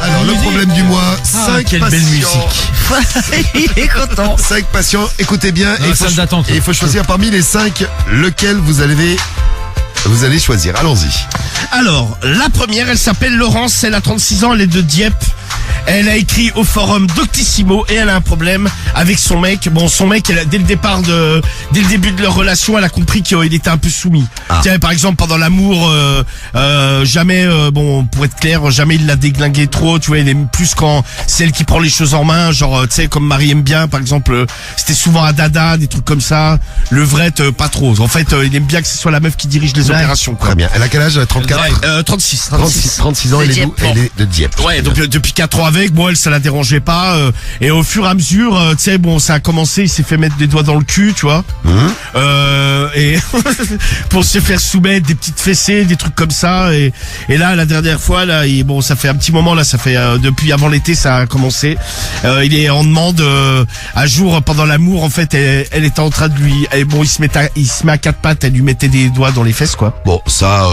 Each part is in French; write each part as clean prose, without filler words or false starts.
Alors, le problème du mois, 5 quelle patients. belle musique. Il est content. 5 patients, écoutez bien. Dans la salle d'attente. Et il faut choisir parmi les 5 lequel vous allez choisir. Allons-y. Alors, la première, elle s'appelle Laurence, elle a 36 ans, elle est de Dieppe. Elle a écrit au forum Doctissimo et elle a un problème avec son mec. Bon, son mec, dès le début de leur relation, elle a compris qu'il était un peu soumis. Ah. Tiens, par exemple, pendant l'amour, jamais, pour être clair, jamais il l'a déglingué trop. Tu vois, il aime plus quand c'est elle qui prend les choses en main. Genre, tu sais, comme Marie aime bien, par exemple, c'était souvent un dada, des trucs comme ça. Le vrai, pas trop. En fait, il aime bien que ce soit la meuf qui dirige les opérations, quoi. Très bien. Elle a quel âge? 34? 36. 36 ans, elle est de Dieppe. Ouais, donc depuis 4 ans avec, bon, elle, ça la dérangeait pas. Et au fur et à mesure, tu sais, bon, ça a commencé, il s'est fait mettre des doigts dans le cul, tu vois. Et pour se faire soumettre des petites fessées, des trucs comme ça. Et là, la dernière fois, là, bon, ça fait un petit moment, là, ça fait depuis avant l'été, ça a commencé. Il est en demande un jour pendant l'amour, en fait, elle était en train de lui. Bon, il se met à 4 pattes, elle lui mettait des doigts dans les fesses, quoi. Bon, ça,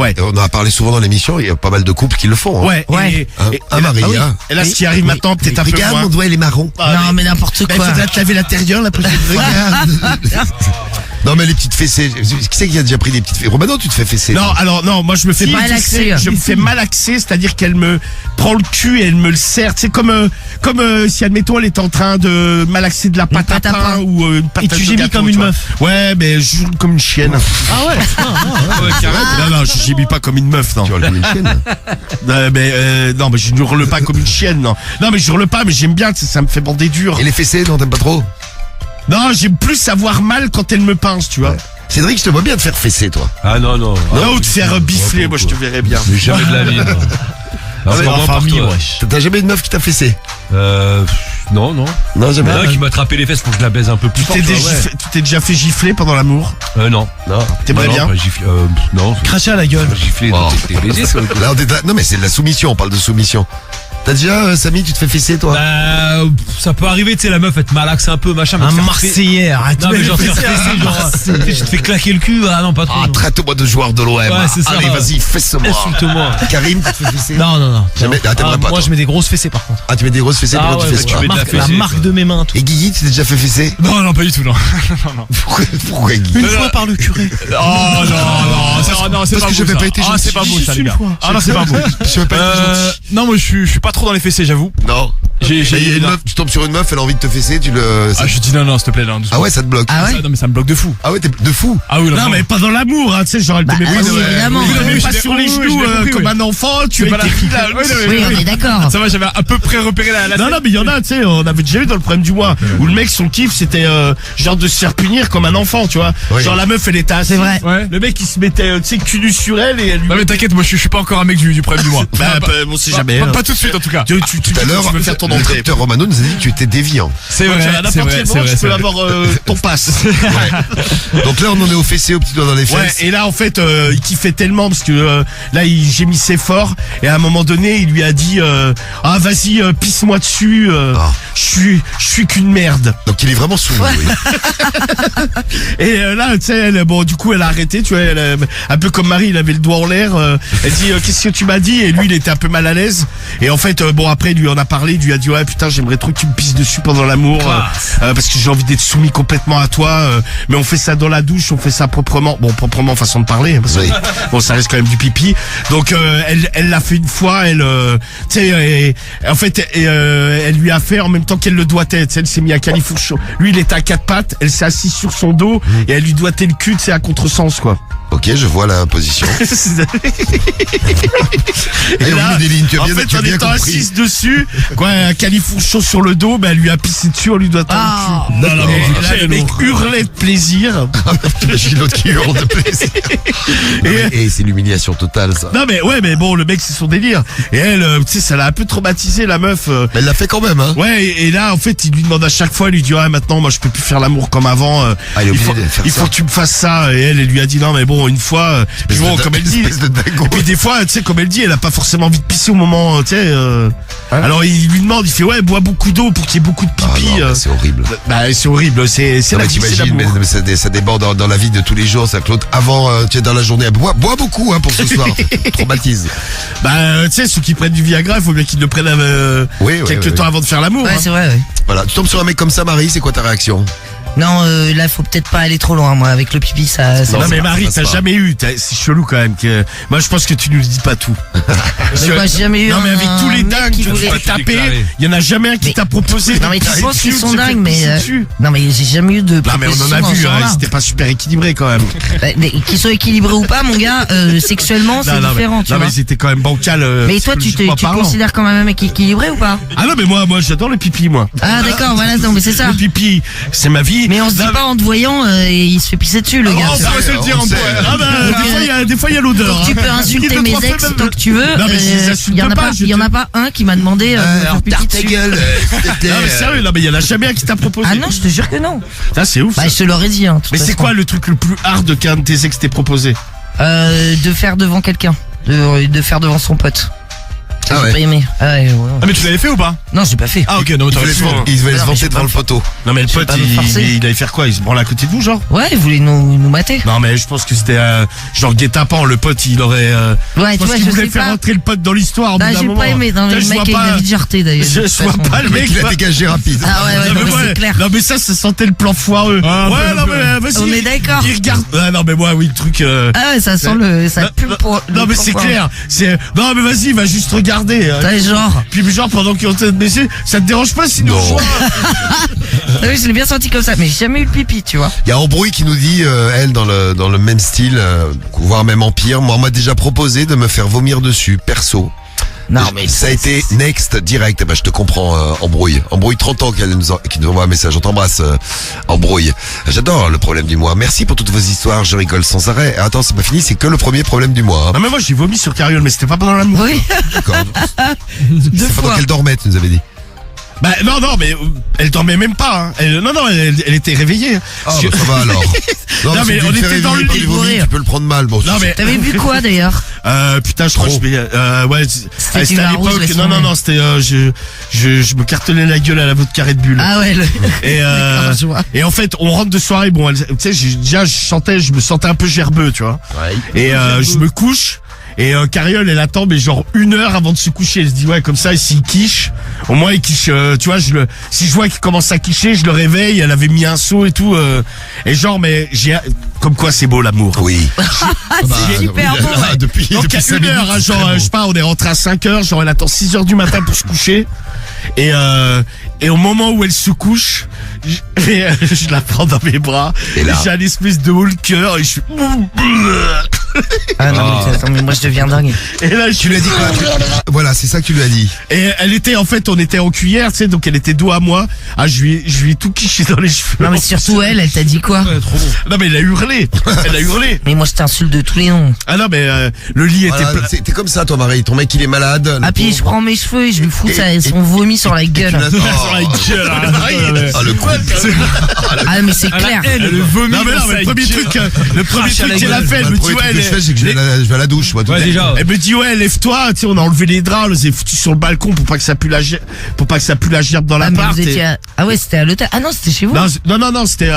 Ouais. on en a parlé souvent dans l'émission, il y a pas mal de couples qui le font. Hein. Ouais. Un mari, ah oui. hein. Et là, ce qui arrive maintenant, peut-être un peu Regarde, moins. mon doigt, il est marron. Non, mais n'importe Il quoi. faudra te laver l'intérieur la prochaine fois. Regarde. Non, mais les petites fessées. Qui c'est qui a déjà pris des petites fessées? Romano, tu te fais fesser. Non, alors non, moi je me fais pas malaxé. fesser, je me fais malaxer, c'est-à-dire qu'elle me prend le cul et elle me le serre. C'est comme si admettons elle est en train de malaxer de la pâte à pain ou une pâte Et tu de gémis gâteau, comme tu une vois. meuf. Ouais, mais je joue comme une chienne. Ah ouais. Non, je gémis pas comme une meuf, non. Tu vois, une chienne. Non, mais je ne hurle pas comme une chienne, non. Non, mais je hurle pas, mais j'aime bien, ça me fait bander dur. Et les fessées, non, t'aimes pas trop? Non, j'aime plus avoir mal quand elle me pince, tu vois. Ouais. Cédric, je te vois bien te faire fesser, toi. Ah non. Non, ou te faire bifler, moi je te verrais bien. Mais jamais de la vie. mais C'est en en famille, wesh. T'as jamais une meuf qui t'a fessé? Non. Non, jamais. Il y en a qui m'a attrapé les fesses pour que je la baise un peu plus fort. Tu t'es déjà fait gifler pendant l'amour? Non. T'aimerais bien? Non. Cracher à la gueule. Gifler, Oh. t'es baisé, ça. Là, non, mais c'est de la soumission, on parle de soumission. T'as déjà, Samy, tu te fais fesser, toi? Ça peut arriver, tu sais, la meuf, elle te malaxe un peu, machin. Un mais te faire Marseillais, arrête. Non, mais genre, te faire fesser, genre, tu te fais claquer le cul, ah non, pas trop. Ah, traite-moi de joueur de l'OM. c'est ça. Allez, vas-y, fesse-moi. Insulte-moi. Karim, tu te fais fesser? Non. Jamais. Ah, t'aimerais pas, Moi, toi. je mets des grosses fessées, par contre. Ah, tu mets des grosses fessées, Ah pourquoi tu ouais, fesses bah, pas? tu mets de la La fessée, marque de mes mains, tout. Et Guigui, tu t'es déjà fait fesser? Non, pas du tout, non. Pourquoi Guigui? Une fois par le curé. Oh non, c'est Parce pas que beau. j'avais pas été Ah, gentil. c'est pas beau, ça, les Une gars. fois. Ah non, c'est pas beau. Je vais pas être gentil. Non, moi, je suis pas trop dans les fessées, j'avoue. Non. J'ai Il y a une non. meuf, tu tombes sur une meuf, elle a envie de te fesser, tu le. Ah, je dis non, s'il te plaît, non. Ah ouais, ça te bloque. Ah ouais? Non, mais ça me bloque de fou. Ah ouais, t'es de fou. Ah oui, Non, mais pas dans l'amour, hein, tu sais, genre elle te met Ah pas oui, évidemment. tu la mets Oui, pas je l'ai- sur les oui, genoux je l'ai compris, comme oui. un enfant, tu C'est pas es la- Oui, on est d'accord. Ça va, j'avais à peu près repéré la Non, mais il y en a, tu sais, on avait déjà eu dans le problème du mois, où le mec, son kiff, c'était genre de se faire punir comme un enfant, tu vois. Oui. Genre la meuf, elle était assise. C'est vrai. Ouais. Le mec, il se mettait, tu sais, cul nu sur elle et elle lui... Non mais t'inquiète, moi je suis pas encore un mec du problème du mois. Bah, on sait jamais. hein. Pas tout de suite en tout cas. Tu Tout à l'heure, veux faire ton le entrée. docteur Romano nous a dit que tu étais déviant. C'est Donc, vrai, à c'est n'importe vrai, quel c'est moment, vrai. tu peux avoir ton passe. Donc là, on en est au fessé, au petit doigt dans les Ouais, fesses. et là en fait il kiffait tellement parce que là il gémissait fort et à un moment donné il lui a dit ah vas-y pisse-moi dessus Ah. je suis qu'une merde. Donc il est vraiment sous. Oui. Et là tu sais bon du coup elle a arrêté, tu vois, un peu comme Marie, il avait le doigt en l'air, elle dit qu'est-ce que tu m'as dit, et lui il était un peu mal à l'aise et en fait bon après il lui en a parlé, il lui a dit ouais putain j'aimerais trop que tu me pisses dessus pendant l'amour parce que j'ai envie d'être soumis complètement à toi mais on fait ça dans la douche, on fait ça proprement, bon proprement façon de parler hein, parce que Oui. bon ça reste quand même du pipi, donc elle l'a fait une fois, elle tu sais en fait elle lui a fait en même temps qu'elle le doigtait, tu sais, elle s'est mis à califourchon, lui il était à 4 pattes, elle s'est assise sur son dos et elle lui doigtait le cul, tu sais, à contresens quoi. Ok, je vois la position. Et Et on met des lignes, tu as en bien, fait, tu as en bien étant compris. assise dessus, quoi, un califourchon sur le dos, elle lui a pissé dessus, on lui doigtait Ah. le cul. D'accord. Et là, le mec hurlait de plaisir. J'ai l'autre qui hurle de plaisir. Et c'est l'humiliation totale, ça. Non mais ouais, mais bon, le mec c'est son délire. Et elle, tu sais, ça l'a un peu traumatisé la meuf. Mais elle l'a fait quand même, hein. Ouais, et là en fait, il lui demande à chaque fois, il lui dit ah maintenant, moi je peux plus faire l'amour comme avant. Ah, il est obligé de faire il ça. faut que tu me fasses ça. Et elle lui a dit non mais bon une fois. Puis bon, comme elle dit. Espèce de dingo. Et puis des fois, tu sais, comme elle dit, elle a pas forcément forcément envie de pisser au moment, tu sais. Alors il lui demande, il fait ouais, bois beaucoup d'eau pour qu'il y ait beaucoup de Ah pipi. non, bah, c'est horrible. Bah c'est horrible, c'est Non, la mais vie, c'est t'imagines, l'amour. mais ça déborde dans la vie de tous les jours. Ça, Claude, avant, tu es dans la journée, bois beaucoup pour ce soir. Traumatise. Bah tu sais, ceux qui prennent du Viagra, il faut bien qu'ils le prennent Oui, quelques temps avant de faire l'amour. Ouais, hein. c'est vrai, ouais. Voilà, tu tombes sur un mec comme ça, Marie, c'est quoi ta réaction? Non, là, faut peut-être pas aller trop loin, moi, avec le pipi, ça Non, Non c'est mais pas- Marie, ça t'as passe pas. jamais eu, c'est chelou quand même. Moi je pense que tu nous dis pas tout. Mais moi, j'ai jamais eu Non mais avec un tous les mec dingues qui que tu voulait- peux taper, il y en a jamais un qui Mais- t'a proposé. Non, mais tu penses qu'ils sont dingues, mais... dessus. Non, mais j'ai jamais eu de Non mais on en proposition a dans vu, ce hein, genre-là. c'était pas super équilibré quand même. Bah, qu'ils soient équilibrés ou pas, mon gars, sexuellement, c'est Non, différent, tu non vois. mais c'était quand même bancal. Mais toi, tu psychologiquement parlant. considères quand même un mec équilibré ou pas? Ah non mais moi j'adore le pipi moi. Ah, d'accord, voilà, non, mais c'est ça. Le pipi, c'est ma vie. Mais on se dit Non, pas en te voyant, et il se fait pisser dessus, le gars. on pourrait se le dire on en sait. bois. Ah bah, des fois il y a l'odeur. Tu peux hein. insulter Deux, mes trois fois ex même. tant que tu veux. Non, mais je les insulte y en a pas, pas, je y en te- a pas un qui m'a demandé de me faire pipi dessus. gueule. Non mais sérieux, non mais il y en a jamais un qui t'a proposé. Ah non, je te jure que non. Ça c'est ouf. Bah, ça. je te l'aurais dit, hein. de toute Mais c'est façon. quoi le truc le plus hard qu'un de tes ex t'ait proposé? De faire devant quelqu'un. De faire devant son pote. Ah J'ai ouais. pas aimé. Ah ouais, ouais. Ah mais tu l'avais fait ou pas? Non, j'ai pas fait. Ah ok, non Il devait se Non, vanter mais je devant le poteau. Non mais le Je vais pote pas me forcer. il allait faire quoi? Il se branlait à côté de vous genre? Ouais, il voulait nous mater. Non mais je pense que c'était genre guet-apens, le pote il aurait Ouais, je tu pense vois, qu'il je voulait sais faire pas. rentrer le pote dans l'histoire au bout Ah, d'un j'ai moment. pas aimé. Non, Putain, le je mec, vois il a pas- envie de jarter d'ailleurs. Je de toute vois façon. pas le Le mec. mec, il a va- dégagé rapide. Ah ouais, Non, mais ouais, ouais. c'est clair. Non mais ça sentait le plan foireux. Ouais non mais vas-y. On est d'accord. Il regarde. Ah non mais moi oui le truc. Ah ouais, ça sent le, ça pue pour. Non mais c'est clair. C'est non mais vas-y va juste regarder. T'as genre. Puis genre pendant qu'ils ont te baissé, ça te dérange pas si nous Non. rejoint? Ah oui, je l'ai bien senti comme ça, mais j'ai jamais eu le pipi, tu vois. Il y a Embrouille qui nous dit, elle, dans le même style, voire même en pire, moi, on m'a déjà proposé de me faire vomir dessus, perso. Non, mais ça a été next direct. Eh ben, je te comprends, Embrouille. Embrouille 30 ans qui nous envoie un message. On t'embrasse, Embrouille. J'adore le problème du mois. Merci pour toutes vos histoires. Je rigole sans arrêt. Attends, c'est pas fini. C'est que le premier problème du mois. Hein. Non mais moi j'ai vomi sur Carriole mais c'était pas pendant l'amour. Oui, D'accord. deux C'est pendant fois. qu'elle dormait, tu nous avais dit. Bah non mais elle dormait même pas. Hein. Elle était réveillée. Ah, bah, ça va alors. Non, parce mais que on tu te était fais dans réveiller le par lit des pour vomis, rire. tu peux le prendre mal. Bon, Non mais T'avais vu quoi d'ailleurs? putain je crois que ouais C'était c'était à la rose, l'époque. laisse Non tomber. non c'était je me cartonnais la gueule à la vodka Red Bull. Ah ouais, Et D'accord, je vois. et en fait on rentre de soirée bon tu sais déjà je me sentais un peu gerbeux tu vois. Et je me couche. Et Carriole elle attend mais genre 1 heure avant de se coucher. Elle se dit ouais comme ça s'il quiche au moins il quiche tu vois si je vois qu'il commence à quicher je le réveille. Elle avait mis un seau et tout et genre mais j'ai comme quoi c'est beau l'amour. Oui. c'est super beau. Ah, depuis Donc à 5 1 heure minutes, genre je sais pas on est rentré à 5 heures genre elle attend 6 heures du matin pour se coucher et au moment où elle se couche je la prends dans mes bras Et et là j'ai un espèce de haut le cœur et je suis Ah non, mais attends, mais moi je deviens dingue. et là je Tu lui as dit quoi? Voilà, c'est ça que tu lui as dit. et elle était en fait on était en cuillère tu sais donc elle était dos à moi. Ah je lui ai tout quiché dans les cheveux. Non, mais surtout elle t'a dit quoi? Non mais elle a hurlé. Elle a hurlé. Mais moi je t'insulte de tous les noms. Ah non mais le lit était Voilà, plein. t'es comme ça, toi, Marie. Ton mec, il est malade. le Ah, puis je pauvre. prends mes cheveux et je lui fous Et- son vomi sur la Et tu gueule. l'as- Sur la gueule, hein. Ah, le coup. Ah, mais c'est clair. Le vomi. Non mais le premier truc qu'elle a fait, elle Le me dit premier ouais truc que je fais, c'est que je vais à la douche, moi, tout Ouais, de suite. déjà. elle me dit ouais lève-toi, tu sais on a enlevé les draps, on les a foutus sur le balcon pour pas que ça pue la gerbe dans Ah, mais l'appart. vous étiez ah ouais, c'était à l'hôtel. Ah non, c'était chez vous. Non, c'était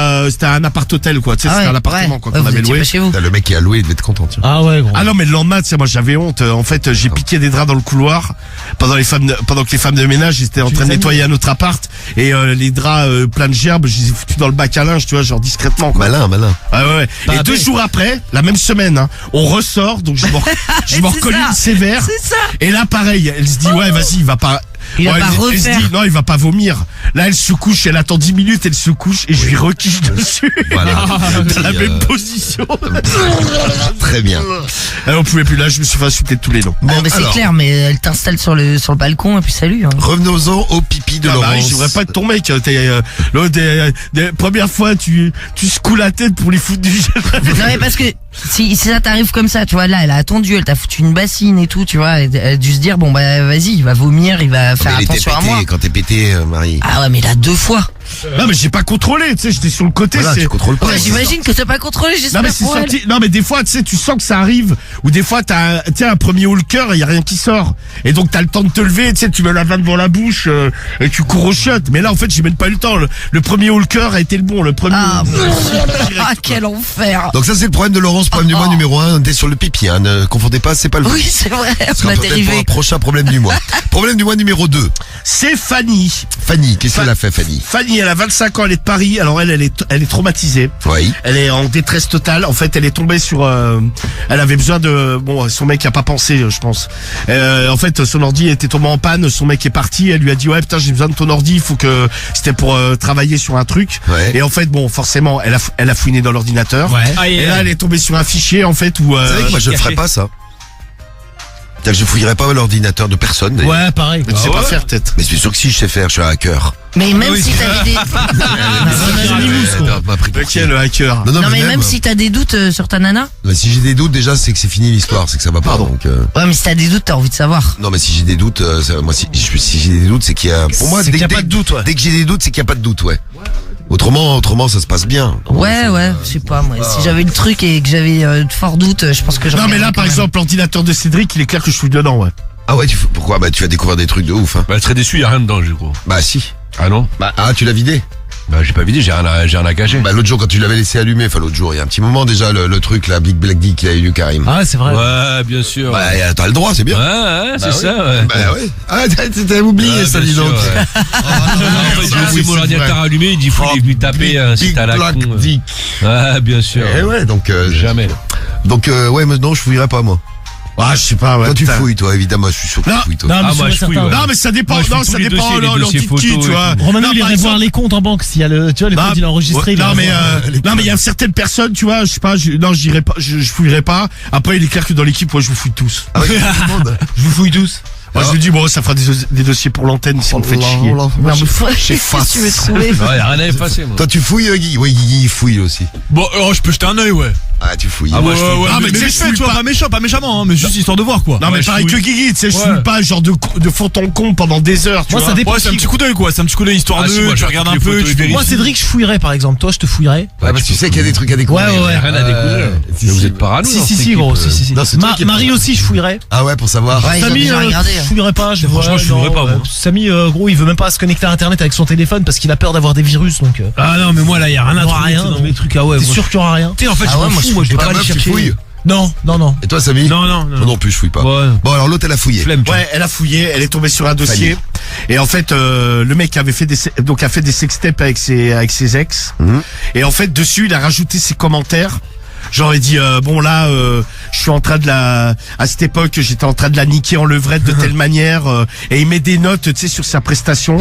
un appart hôtel quoi, tu sais Ah c'était ouais, un appartement quoi ouais, qu'on vous avait étiez loué. pas chez vous. Putain, le mec qui a loué, il devait être content, tiens. Ah ouais, gros. Ah non mais le lendemain tu sais moi j'avais honte. En fait j'ai piqué des draps dans le couloir pendant que les femmes de ménage étaient en train de nettoyer un autre appart et les draps pleins de gerbes je les ai foutus dans le bac à linge tu vois genre discrètement quoi. Malin, malin. Ah ouais. Et 2 jours après, la même semaine, hein, on ressort, donc je m'en C'est recolle ça. une sévère. C'est ça. Et là, pareil, elle se dit, ouais, vas-y, il va pas. Il va Ouais, pas elle se refaire. dit, non, il va pas vomir. Là, elle se couche, elle attend 10 minutes, elle se couche, et je lui requiche dessus. Voilà. Dans la Et, même position. Très bien. On pouvait plus, là, je me suis fait insulter de tous les noms. Ah, mais c'est alors, clair, mais elle t'installe sur le balcon et puis salut. Hein. revenons-en au pipi de Ah bah, Laurence. je devrais pas être ton mec. Première fois, tu secoues la tête pour lui foutre du gel. Non mais parce que si ça t'arrive comme ça, tu vois, là elle a attendu, elle t'a foutu une bassine et tout, tu vois, elle a dû se dire bon bah vas-y, il va vomir, il va faire Mais il était attention à pété, moi. quand t'es pété, Marie. Ah ouais mais là 2 fois. Non mais j'ai pas contrôlé, tu sais, j'étais sur le côté. Voilà, tu contrôles pas. Bah, j'imagine que t'as pas contrôlé, Non j'espère mais c'est pour elle. sorti. Non mais des fois, tu sais, tu sens que ça arrive. Ou des fois, t'as un premier haut-le-cœur et y a rien qui sort. Et donc t'as le temps de te lever, tu sais, tu mets la vanne devant la bouche et tu cours au shot. Mais là, en fait, j'ai même pas eu le temps. Le premier haut-le-cœur a été le bon. Le premier. Ah, ah, quel enfer. Donc ça c'est le problème de Laurence, problème du mois numéro 1, on était sur le pipi, hein, ne confondez pas, c'est pas le Oui, c'est vrai, Ce on sera a peut-être pour dérivé. un prochain problème du mois. Problème du mois numéro 2. C'est Fanny. Fanny, qu'est-ce qu'elle a fait Fanny? Fanny, elle a 25 ans, elle est de Paris. Alors elle est traumatisée. Oui. Elle est en détresse totale. En fait, elle est tombée sur. Elle avait besoin de. Bon, son mec a pas pensé, je pense. En fait, son ordi était tombé en panne. Son mec est parti. Elle lui a dit ouais, putain, j'ai besoin de ton ordi. Il faut que c'était pour travailler sur un truc. Ouais. Et en fait, bon, forcément, elle a fouiné dans l'ordinateur. Ouais. Et là, elle est tombée sur un fichier en fait où. Vous savez que moi je ne ferais pas ça. C'est-à-dire que je fouillerais pas l'ordinateur de personne. d'ailleurs. Ouais, pareil. Mais tu sais pas faire peut-être. Mais c'est sûr que si je sais faire, je suis un hacker. Mais même si t'avais des... M'a pris pour qui? Le hacker. Non, Non mais même si t'as des doutes sur ta nana. Mais si j'ai des doutes déjà, c'est que c'est fini l'histoire, c'est que ça va pas. Pardon. Donc, Ouais mais si t'as des doutes, t'as envie de savoir. non mais si j'ai des doutes, moi si j'ai des doutes, c'est qu'il y a. Pour moi, C'est qu'il y a pas de doute, ouais. Dès que j'ai des doutes, c'est qu'il y a pas de doute, ouais. Autrement, ça se passe bien. Ouais, je sais pas moi. Si j'avais le truc et que j'avais de forts doutes, je pense que j'en Non mais là, par exemple, l'ordinateur de Cédric, il est clair que je fouille dedans, ouais. Ah ouais, pourquoi? Bah tu vas découvrir des trucs de ouf, hein. Bah, très déçu, y a rien dedans, je crois. Bah si. Ah non? Ah, tu l'as vidé? Bah, j'ai pas vidé, j'ai rien à cacher. Bah l'autre jour quand tu l'avais laissé allumer, enfin l'autre jour, il y a un petit moment déjà le truc là, Big Black Dick qui a eu Karim. Ah, c'est vrai. Ouais, bien sûr. Bah t'as le droit, c'est bien. Ouais, c'est Bah oui. ça, ouais. Bah ouais. Ah t'as oublié Ouais, ça, bien dis sûr, donc. ouais. En fait, j'ai oublié mon ordinateur allumé, il dit fou, il est venu taper, Big c'était à la Black con. Dick. Ouais, bien sûr. Eh ouais, donc Jamais. Donc ouais, mais non, je fouillerai pas moi. Ah, je sais pas, ouais. Toi tu putain. fouilles, toi évidemment, je suis sûr que tu Non, fouilles toi. Non, mais Ah, sûr moi, et je fouille, certain. ouais. Non mais ça dépend, Moi, je non fais ça tous les dépend dossiers, les l'ordi dossiers de qui, photos tu et vois. tout. Romano, Non, il par irait exemple- voir les comptes en banque s'il y a le, tu vois, les Non, comptes, il a enregistré. il non irait mais voir. non mais il y a certaines personnes, tu vois, je sais pas, non j'irai pas, je fouillerai pas. Après il est clair que dans l'équipe, moi je vous fouille tous. Ah oui, tout le monde. Je vous fouille tous. Moi je Ah. me dis bon ça fera des dossiers pour l'antenne si on me fait chier. Non mais qu'est-ce que tu veux trouver? Ouais, y a rien à effacer, moi. Toi tu fouilles Guigui? Oui, Guigui il fouille aussi. Bon, alors je peux jeter un œil, ouais. Ah tu fouilles. Ah, moi, je fouille. Ah, mais mais tu sais, vite je fait, fouille tu vois, pas. pas méchamment, hein, mais juste histoire de voir, quoi. Non mais Ouais, pareil je que fouille. Guigui, tu sais, je Ouais. fouille pas genre de fond en con pendant des heures, tu Moi, vois. ça dépend. Ouais, c'est un petit coup d'œil, quoi. C'est un petit coup d'œil histoire Ah, si, moi, de, je tu regardes un les peu, photos tu et vérifies. Moi, Cédric, je fouillerais, par exemple. Toi, je te fouillerais. Ah, parce que tu sais qu'il y a des trucs à découvrir. Ouais, ouais. Rien à découvrir. Si, Mais vous si. êtes parano. Si, dans si, cette si, équipe, gros. Si, si, si. Non, c'est toi qui es Marie pas- aussi, je fouillerais. Ah ouais, pour savoir. Ouais, ils ont Samy, déjà regardé. je fouillerais pas. Franchement, je fouillerais pas, moi. Samy, gros, il veut même pas se connecter à Internet avec son téléphone parce qu'il a peur d'avoir des virus, donc. Ah non, mais moi là, y a rien à Il y aura trouver rien, dans donc. mes trucs. Ah ouais, T'es moi, sûr qu'il y aura rien? Tu sais, en fait, Ah je ouais, m'en moi, je fous, moi, je fouille vais Ta pas aller meuf, tu chercher. fouilles? Non, non, non. Et toi Samy? Non, non, Moi non. non plus, je fouille pas. Ouais. Bon alors l'autre elle a fouillé. Flemme, tu vois. Ouais, elle a fouillé, elle est tombée sur un dossier. Et en fait, le mec avait fait a fait des sextapes avec ses ex. Mhm. Et en fait, dessus, il a rajouté ses commentaires. Genre, il dit, bon là, je suis en train de à cette époque, j'étais en train de la niquer en levrette de telle manière. Et il met des notes, tu sais, sur sa prestation.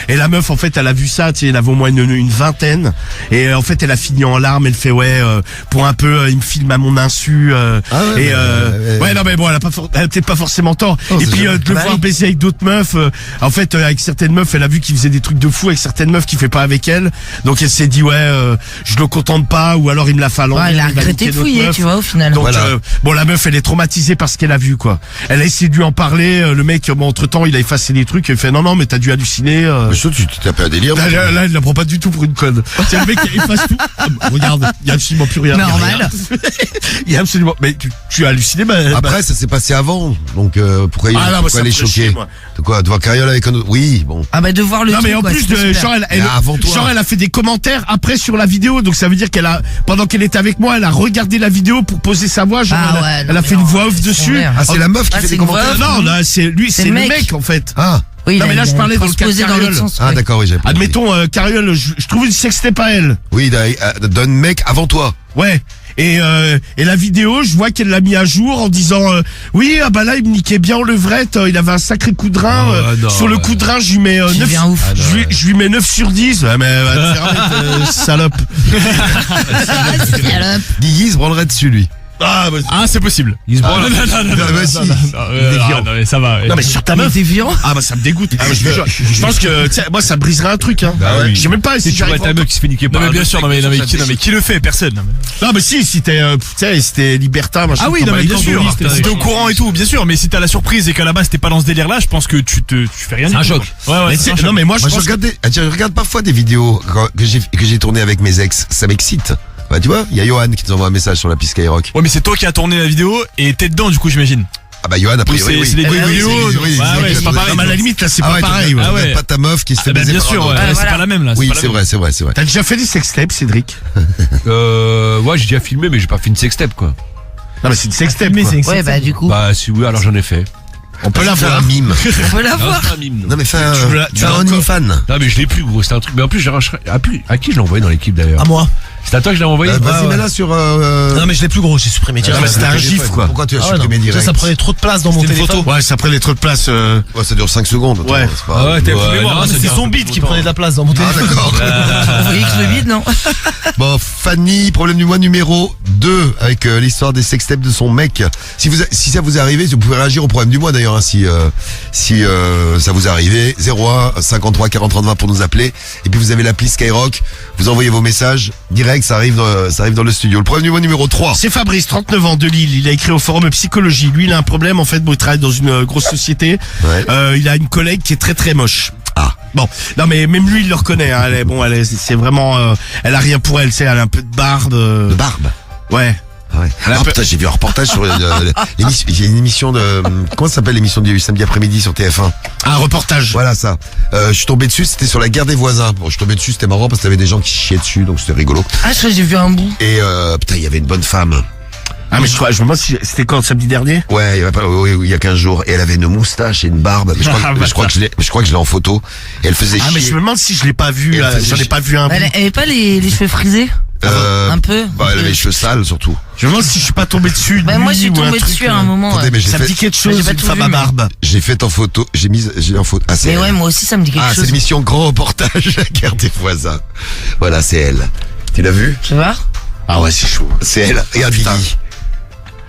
Et la meuf, en fait, elle a vu ça, tu sais, elle avait au moins une vingtaine. Et en fait, elle a fini en larmes. Elle fait, ouais, pour un peu, il me filme à mon insu. Ah ouais, Et ouais, non mais bon, elle a peut-être pas forcément tort. Oh, Et c'est puis jamais- de le voir baiser avec d'autres meufs, en fait avec certaines meufs, elle a vu qu'il faisait des trucs de fou avec certaines meufs qu'il fait pas avec elle. Donc elle s'est dit ouais, je le contente pas ou alors il me la phalange. Ouais, il a va regretté niquer de d'autres fouiller, meufs. tu vois, au final. Donc Voilà. bon, la meuf elle est traumatisée par ce qu'elle a vu quoi. Elle a essayé de lui en parler, le mec bon entre temps il a effacé les trucs, il fait non mais t'as dû halluciner. Mais surtout tu t'es tapé un délire. Là, il la prend pas du tout pour une conne. C'est le mec qui efface tout. Ah, regarde, il y a absolument plus rien. Normal. Il y a absolument. Mais tu as halluciné, Après ça s'est passé avant. Donc pourquoi Ah non, moi, pourquoi ça elle me est ferait chier, choquée? moi. De quoi? De voir Carriole avec un autre? Oui, bon. Ah bah de voir le Non truc, mais en quoi, plus c'était de super. genre Mais avant toi. genre elle a fait des commentaires après sur la vidéo donc ça veut dire qu'elle a pendant qu'elle était avec moi elle a regardé la vidéo pour poser sa voix genre Ah elle a, ouais, non, elle a mais fait une non, voix off laisse dessus. tomber. Ah c'est la meuf qui Ah, fait c'est des une commentaires. voix off. Non là c'est lui C'est c'est le le mec. mec en fait. Ah. Oui, Non, mais là, je parlais dans le cas de transposé dans Carriole. l'autre sens. Ah ouais. d'accord, oui j'ai compris. Admettons Carriole je trouve une sextape à elle. Oui, d'un mec avant toi. Ouais. Et la vidéo, je vois qu'elle l'a mis à jour en disant oui ah bah là il me niquait bien en levrette, il avait un sacré coup de rein. Oh, non, sur le ouais. coup de rein, je lui mets Tu 9 deviens ouf. je lui mets 9 sur 10. Ouais, mais va te faire mettre, salope. Salope. Guigui se branlerait dessus lui. Ah, c'est possible. Il se Non, branle. non, non, non, bah, si. non, non, mais ça va. Non mais sur ta Il est meuf. déviant. Ah bah ça me dégoûte. Ah, je pense que tu sais, moi ça briserait un truc hein. Bah oui. Je sais même pas si Si tu vois j'arrive. ta meuf qui se fait niquer Non par mais un bien autre sûr, mec, non ça mais qui le fait? Personne. Non, mais- Non mais si t'es tu sais si t'es libertin machin. Ah oui, t'en non bats mais les bien sûr. cordes, Si t'es au courant et tout, bien sûr. Mais si t'as la surprise et qu'à la base t'es pas dans ce délire-là, je pense que tu fais rien. C'est du un tout, choc. quoi. Ouais, Mais c'est un tu sais, choc. non mais moi je Moi, je pense que- regarde parfois des vidéos que j'ai tournées avec mes ex. Ça m'excite. Bah, tu vois, il y a Johan qui nous envoie un message sur la piste Skyrock. Ouais, mais c'est toi qui as tourné la vidéo et t'es dedans, du coup, j'imagine. Ah bah, Johan, a priori, c'est les oui. deux Oui, vidéos, c'est les- donc- oui, ouais, c'est- ouais, c'est pas oui, pareil. Non mais à la limite là c'est Ah pas ouais, pareil. t'as Ouais. pas ta meuf qui se fait Ah bah, baiser bien par sûr, un autre. ouais. C'est voilà. pas la même là. Oui, pas la c'est même. vrai, c'est vrai, c'est vrai. T'as déjà fait des sextapes Cédric? Ouais, j'ai déjà filmé, mais j'ai pas fait une sextape, quoi. Non mais c'est une sextape. Mais quoi. c'est Ouais, bah du coup, Bah, si oui, alors j'en ai fait. On peut la Fais un voir. mime. on peut Non, l'avoir. c'est pas un mime, non. Non mais fais un tu l'as encore OnlyFans. Non, mais je l'ai plus, gros. C'était un truc. Mais en plus, à qui je l'ai envoyé dans l'équipe d'ailleurs? À moi. C'est à toi que je l'ai envoyé? Vas-y, ouais. mets-la sur. Non mais je l'ai plus gros, j'ai supprimé Non, direct. mais c'était un gif quoi. Pourquoi tu as Ah ouais, non. supprimé direct? Ça prenait trop de place dans mon C'était une téléphone. photo. Ouais ça prenait trop de place. Ouais, ça dure 5 secondes. attends, Ouais. c'est pas- Ah ouais, t'as Ouais, filmé moi. non, hein, C'est bien. son beat qui prenait de la place dans mon Ah téléphone. d'accord. Vous voyez que le bide, non? Bon, Fanny, problème du mois numéro 2 avec l'histoire des sextapes de son mec. Si ça vous est arrivé, vous pouvez réagir au problème du mois d'ailleurs, hein, si ça vous est arrivé. 01 53 40 30 20 pour nous appeler. Et puis vous avez l'appli Skyrock, vous envoyez vos messages direct, ça arrive dans le studio. Le problème du mois numéro 3. C'est Fabrice, 39 ans, de Lille. Il a écrit au forum Psychologie. Lui, il a un problème. En fait, bon, il travaille dans une grosse société. Ouais. Il a une collègue qui est très très moche. Ah. Bon, non mais même lui, il le reconnaît. Hein. C'est vraiment, elle a rien pour elle. C'est, elle a un peu de barbe. De barbe. Ouais. Ah ouais. Elle a Ah un peu- putain, j'ai vu un reportage sur l'émission. Il y a une émission de comment ça s'appelle l'émission du samedi après-midi sur TF1. Un reportage. Voilà ça. Je suis tombé dessus, c'était sur la guerre des voisins. Bon, je suis tombé dessus, c'était marrant parce qu'il y avait des gens qui chiaient dessus, donc c'était rigolo. Ah, je crois que j'ai vu un bout. Et putain, il y avait une bonne femme. Ah mais je me demande si c'était quand, samedi dernier? Ouais, il y a 15 jours. Et elle avait une moustache et une barbe. Mais je crois que je l'ai en photo. Et elle faisait Ah mais je chier. me demande si je l'ai pas vu. Et Là. elle faisait J'en ai pas vu un. Elle bout. avait pas les cheveux frisés? Un peu. Bah, elle avait les cheveux sales surtout. Je me demande si je suis pas tombé dessus. Bah, moi, je suis ou un tombé truc, dessus à un moment. Attendez, ouais. mais j'ai Ça me dit fait, quelque chose, j'ai pas une tout femme vu, à mais- barbe. j'ai fait en photo. J'ai en photo. Ah, c'est Mais elle. ouais, moi aussi, ça me dit quelque Ah, c'est chose. l'émission Grand Reportage, la guerre des voisins. Voilà, c'est elle. Tu l'as vu? Tu vois? Ah ouais, c'est chaud. C'est elle. Regarde, Vivi.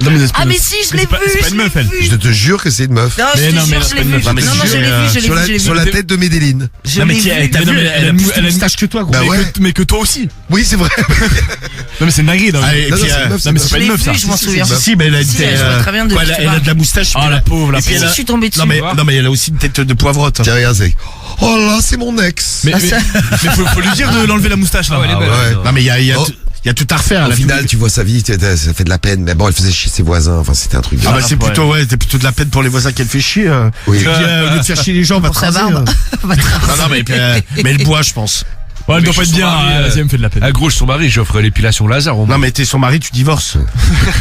Non, mais c'est Ah, pas- mais si, je l'ai c'est pas- vu. c'est pas je une l'ai meuf, elle. vu. Je te jure que c'est une meuf. Non, Mais je te non, mais jure, non, je c'est l'ai pas une vu. meuf. Non, mais Non, non, si, je l'ai vu, je l'ai Sur vu, la, je l'ai sur vu. la tête de Médéline. Je Non mais l'ai tiens, vu. t'as Mais vu, non, mais elle a elle plus a de une- moustache que toi, gros. Bah ouais. Mais que toi aussi. Oui, c'est vrai. Non, mais c'est une dinguerie. non, mais- Allez, et Non, puis, non, c'est une meuf, non, mais c'est Je pas une l'ai meuf, ça. vu, je m'en Si, souviens. si, Si, mais elle a une Si, tête. je vois très bien de quoi, qui elle tu a parles. de la moustache. Ah, puis la elle a- pauvre, la et puis pauvre. elle a- Je suis tombée dessus. Non mais elle a aussi une tête de poivrotte. Tiens, regarde, c'est. Oh là, c'est mon ex. Mais faut lui dire de l'enlever la moustache là. Ah ouais, elle est belle. ouais. Non mais il y a Oh. il y a tout à refaire. Au elle a final, tout- tu vois sa vie, ça fait de la peine. Mais bon, elle faisait chier ses voisins. Enfin, c'était un truc de. Ah bah c'est plutôt ouais, c'est plutôt de la peine pour les voisins qu'elle fait chier. Oui. Je dis, au lieu de faire chier les gens, on va te Pour sa raser. barbe. Non non mais elle boit, je pense. Ouais, elle doit Mais pas être son bien. mari, La deuxième fait de la peine. À gauche, son mari, j'offre l'épilation laser. au moins. Non mais t'es son mari, tu divorces.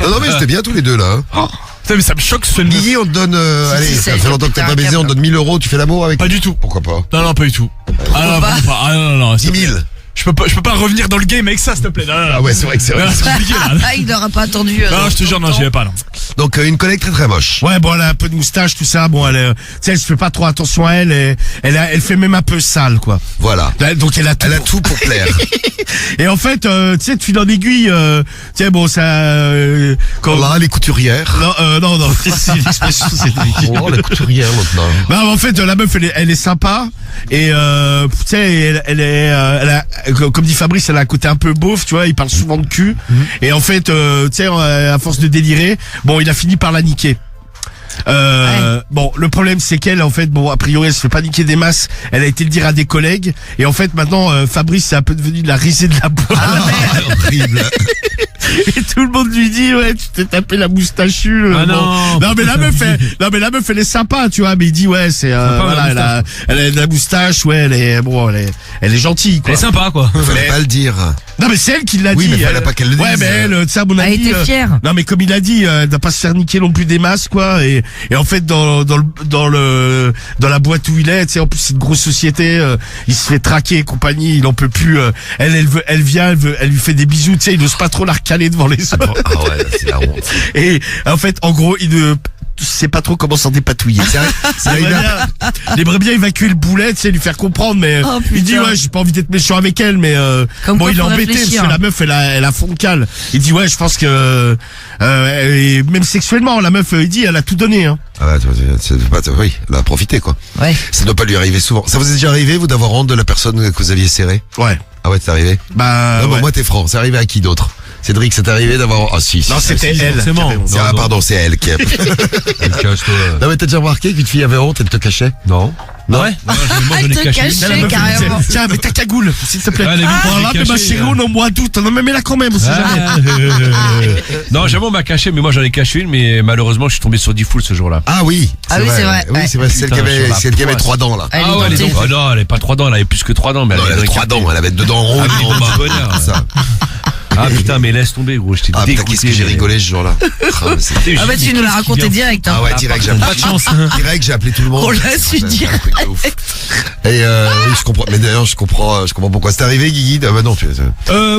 Non, mais j'étais bien tous les deux là. Hein. Putain, mais ça me choque ce Guigui, on te donne. Allez, si, ça ça, fait longtemps que t'as pas baisé, on te donne 1000 €, tu fais l'amour avec. Pas du tout. Pourquoi pas? Non, non, pas du tout. Ah non, pas vraiment pas. Ah non, non, 10 000. Je peux pas revenir dans le game avec ça, s'il te plaît. Non, non, non. Ah ouais, c'est vrai que c'est vrai. Non, c'est compliqué là. Ah, il n'aura pas attendu. Non, je te jure, non, j'y vais pas là. Donc, une collègue très très moche. Ouais, bon, elle a un peu de moustache, tout ça. Bon, tu sais, elle se fait pas trop attention à elle. Et elle fait même un peu sale, quoi. Voilà. Donc elle a tout. Elle a tout pour plaire. Et en fait, tu sais, de fil en aiguille, tu sais, bon, ça. Quand... Là, les couturières. Non, non, c'est l'expression, c'est Oh, la couturière maintenant. Non, en fait, la meuf, elle est sympa. Et, tu sais, elle a, comme dit Fabrice, elle a un côté un peu beauf, tu vois, il parle souvent de cul. Et en fait, tu sais, à force de délirer, bon, il a fini par la niquer. Bon, le problème c'est qu'elle, en fait, bon, a priori, elle se fait pas niquer des masses. Elle a été le dire à des collègues. Et en fait, maintenant, Fabrice, c'est un peu devenu de la risée de la boîte. Horrible. Et tout le monde lui dit, ouais, tu t'es tapé la moustachue. Ah bon. non, Non, mais la meuf, elle est sympa, tu vois, mais il dit, ouais, c'est, voilà, elle a de la moustache, ouais, elle est gentille, quoi. Elle est sympa quoi. Fallait pas le dire. Non, mais c'est elle qui l'a Oui, dit. mais fallait pas qu'elle le Ouais, dise. mais elle, tu sais, à mon Elle avis. était fière. Non, mais comme il a dit, elle doit pas se faire niquer non plus des masses, quoi. Et en fait, dans la boîte où il est, tu sais, en plus, c'est une grosse société, il se fait traquer et compagnie, il en peut plus, elle vient, elle lui fait des bisous, tu sais, il n'ose pas trop la recaler devant les autres. Ah ouais, c'est la honte. Et en fait, en gros, sait pas trop comment s'en dépatouiller. C'est arrivé Il aimerait bien évacuer le boulet, tu sais, lui faire comprendre, mais Oh, il dit putain. ouais, j'ai pas envie d'être méchant avec elle, mais Comme bon, quoi, il est faut embêté parce réfléchir. que la meuf, elle a fond de cale. Il dit ouais, je pense que et même sexuellement, la meuf, il dit, elle a tout donné. Hein. Ah ouais, oui, elle a profité quoi. Ouais. Ça doit pas lui arriver souvent. Ça vous est déjà arrivé, vous, d'avoir honte de la personne que vous aviez serrée? Ouais. Ah ouais, c'est arrivé? Bah. Non, ouais. bon, moi t'es franc. C'est arrivé à qui d'autre? Cédric, c'est arrivé d'avoir... Ah si. Non, si, c'était si, elle. forcément. carrément. Ah pardon, c'est elle qui a... Non mais t'as déjà remarqué qu'une fille avait honte, elle te cachait? Non. Non. Ouais. Moi, je Elle l'ai te caché. cache. Là, la meuf, elle Carrément. me disait, tiens, mais ta cagoule, s'il te plaît. Ah, elle est vite Voilà, mais ma cachée, chérie, on est au mois d'août, non, mais mets-la quand même, on sait jamais. Non, jamais on m'a caché, mais moi j'en ai caché une, mais malheureusement je suis tombé sur Diffoul ce jour-là. Ah oui. Ah oui, c'est vrai, Oui, ouais. c'est vrai, celle qui Putain, avait, sur la celle qui avait poisse. 3 dents là. Elle est Ah ouais, elle est dentée. donc. Oh non, elle avait pas 3 dents, elle avait plus que 3 dents, mais Non, elle avait avait 3 dents, elle avait 2 dents rondes. Ah, en mais bas. bonheur. Ça. Ah putain, mais laisse tomber, gros, j'étais Ah putain, dégoûté. qu'est-ce que j'ai rigolé ce jour-là. Ah, mais c'était- Ah bah tu nous l'as raconté direct. Hein. Ah ouais, direct, j'ai appelé. Pas de chance. Direct, j'ai appelé tout le monde. On l'a su C'est un direct. truc de ouf. Et oui, je comprends. Mais d'ailleurs, je comprends pourquoi. C'est arrivé, Guigui? Ah bah non, tu.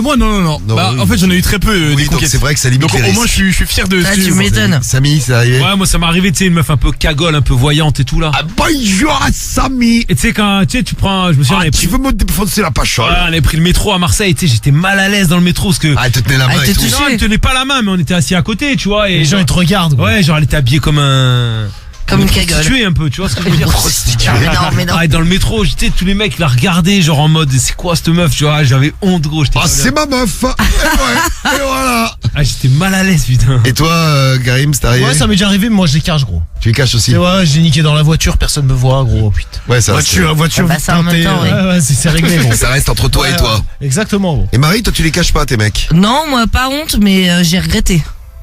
Moi, non. Non, Bah, oui. en fait, j'en ai eu très peu des Oui, donc conquêtes. c'est vrai que ça limite Donc les au moins, risques. je suis fier de Ah, ce tu que- m'étonnes. Samy, c'est arrivé? Ouais, moi, ça m'est arrivé, tu sais, une meuf un peu cagole, un peu voyante et tout, là. Ah, bonjour, Samy. Et tu sais, quand, tu sais, tu prends, je me souviens, on Ah, avait tu pris, veux me défoncer la pachole? voilà, on avait pris le métro à Marseille, tu sais, j'étais mal à l'aise dans le métro, parce que, Ah, elle te tenait la main Ah, et elle te tout. touche. non, elle tenait pas la main, mais on était assis à côté, tu vois, et Les gens, genre- ils te regardent. gros. ouais, genre, elle était habillée comme Comme une cagole. prostituée un peu, tu vois ce que je veux dire? Ah, mais non, mais non. Ah, et dans le métro, tu sais, tous les mecs la regardaient, genre en mode, c'est quoi cette meuf, tu vois, j'avais honte, gros, j'étais Ah, c'est ma meuf. Et ouais, et voilà. ah, j'étais mal à l'aise, putain. Et toi, Karim, c'est arrivé? Ouais, ça m'est déjà arrivé, mais moi je les cache, gros. Tu les caches aussi? Et ouais, j'ai niqué dans la voiture, personne me voit, gros. Putain. Ouais, ça, Voiture, Ah bah ça en même temps, oui. Ouais, c'est réglé, gros. ça reste entre toi et toi. Exactement, gros. Et Marie, toi, tu les caches pas, tes mecs? Non, moi pas honte, mais j'ai regretté.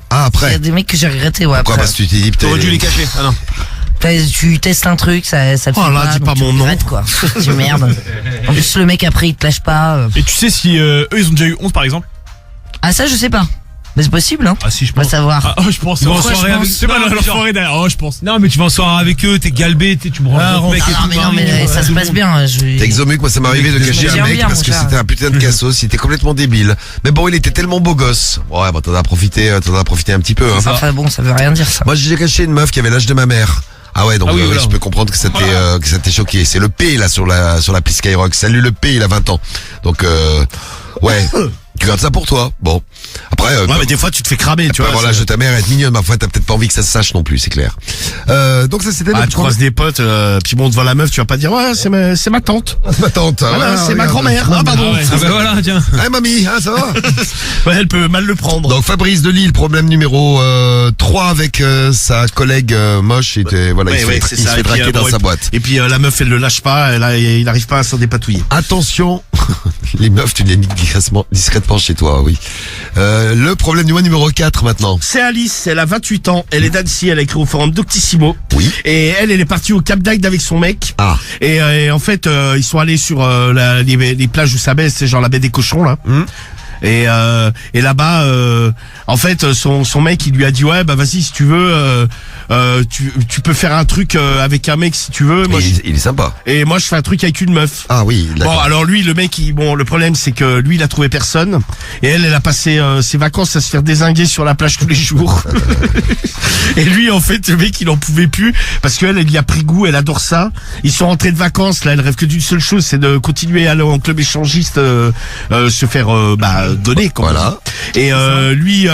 Ah, Il y a après. des mecs que j'ai regretté, ouais. Pourquoi? Après. Parce que tu t'es dit, putain. T'aurais dû les cacher. Ah non. Tu testes un truc, ça le fait Oh là, pas, dis donc pas tu mon nom. regrettes, quoi. Tu merde. En plus, le mec après, il te lâche pas. Et tu sais si eux, ils ont déjà eu honte, par exemple? Ah ça, je sais pas. Mais c'est possible, hein. Ah si, je On va pense. savoir. Ah, oh, je pense. Pourquoi En soirée je avec... pense C'est pas Non, mais l'enfoiré derrière. Oh, je pense. Non, mais tu vas en soirée avec eux, t'es galbé, tu me rends Ah, compte, mec, Ah et non, tout, mais non, Marie, mais ça tout se le passe monde. bien. T'es exomuc, moi ça m'est arrivé de cacher J'aime un mec bien, parce mon que chat. c'était un putain de cassos, il était complètement débile. Mais bon, il était tellement beau gosse. Ouais, bah t'en as profité un petit peu. Hein. Enfin bon, ça veut rien dire ça. Moi j'ai caché une meuf qui avait l'âge de ma mère. Ah ouais, donc Ah oui, voilà. je peux comprendre que ça t'ait choqué. C'est le P là sur l'appli Skyrock. Salut le P, il a 20 ans. Donc ouais, tu gardes ça pour toi. Bon. Après Ouais, mais des fois, tu te fais cramer, tu vois. avoir l'âge de ta mère et être mignonne, ma foi, t'as peut-être pas envie que ça se sache non plus, c'est clair. Donc ça c'était Ah, notre tu croises des potes, puis bon, devant la meuf, tu vas pas dire, ouais, c'est ma tante. ma tante. Voilà, c'est ma grand-mère. Ah, pardon. Ah bah voilà, tiens. Ah mamie, hein, ça va. Ouais, elle peut mal le prendre. Donc Fabrice de Lille, problème numéro 3 avec sa collègue moche, voilà, Ouais, il se ouais, fait, c'est il se ça. fait Et puis, draguer bon, dans sa boîte. Et puis la meuf, elle le lâche pas, il arrive pas à s'en dépatouiller. Attention, les meufs, tu les niques discrètement chez toi, oui. Le problème du mois numéro 4 maintenant. C'est Alice, elle a 28 ans, elle est d'Annecy, elle a écrit au forum Doctissimo. Oui. Et elle est partie au Cap d'Agde avec son mec. Ah. Et en fait, ils sont allés sur les plages où ça baisse, c'est genre la baie des cochons là. Et là-bas, en fait, son mec, il lui a dit ouais, bah vas-y si tu veux, tu peux faire un truc avec un mec si tu veux. Moi, Il est sympa. et moi, je fais un truc avec une meuf. Ah oui, Bon, d'accord. alors lui, le mec, le problème, c'est que lui, il a trouvé personne. Et elle a passé ses vacances à se faire dézinguer sur la plage tous les jours. Et lui, en fait, le mec, il en pouvait plus parce qu'elle, elle y a pris goût, elle adore ça. Ils sont rentrés de vacances, là, elle rêve que d'une seule chose, c'est de continuer à aller en club échangiste, se faire donner. Comme Voilà. on dit. Et lui,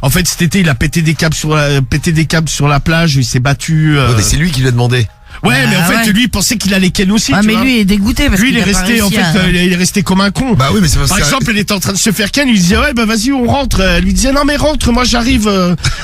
en fait, cet été, il a pété des câbles sur la plage, il s'est battu. Ouais, mais c'est lui qui lui a demandé. Ouais, mais en Ah fait, ouais. lui, il pensait qu'il allait ken aussi. Ah tu mais vois. lui il est dégoûté parce Lui, il qu'il est a pas resté, en réussi fait, à- il est resté comme un con. Bah oui, mais c'est parce Par que exemple, elle était en train de se faire ken, il lui disait ouais bah vas-y on rentre. Elle lui disait non mais rentre, moi j'arrive,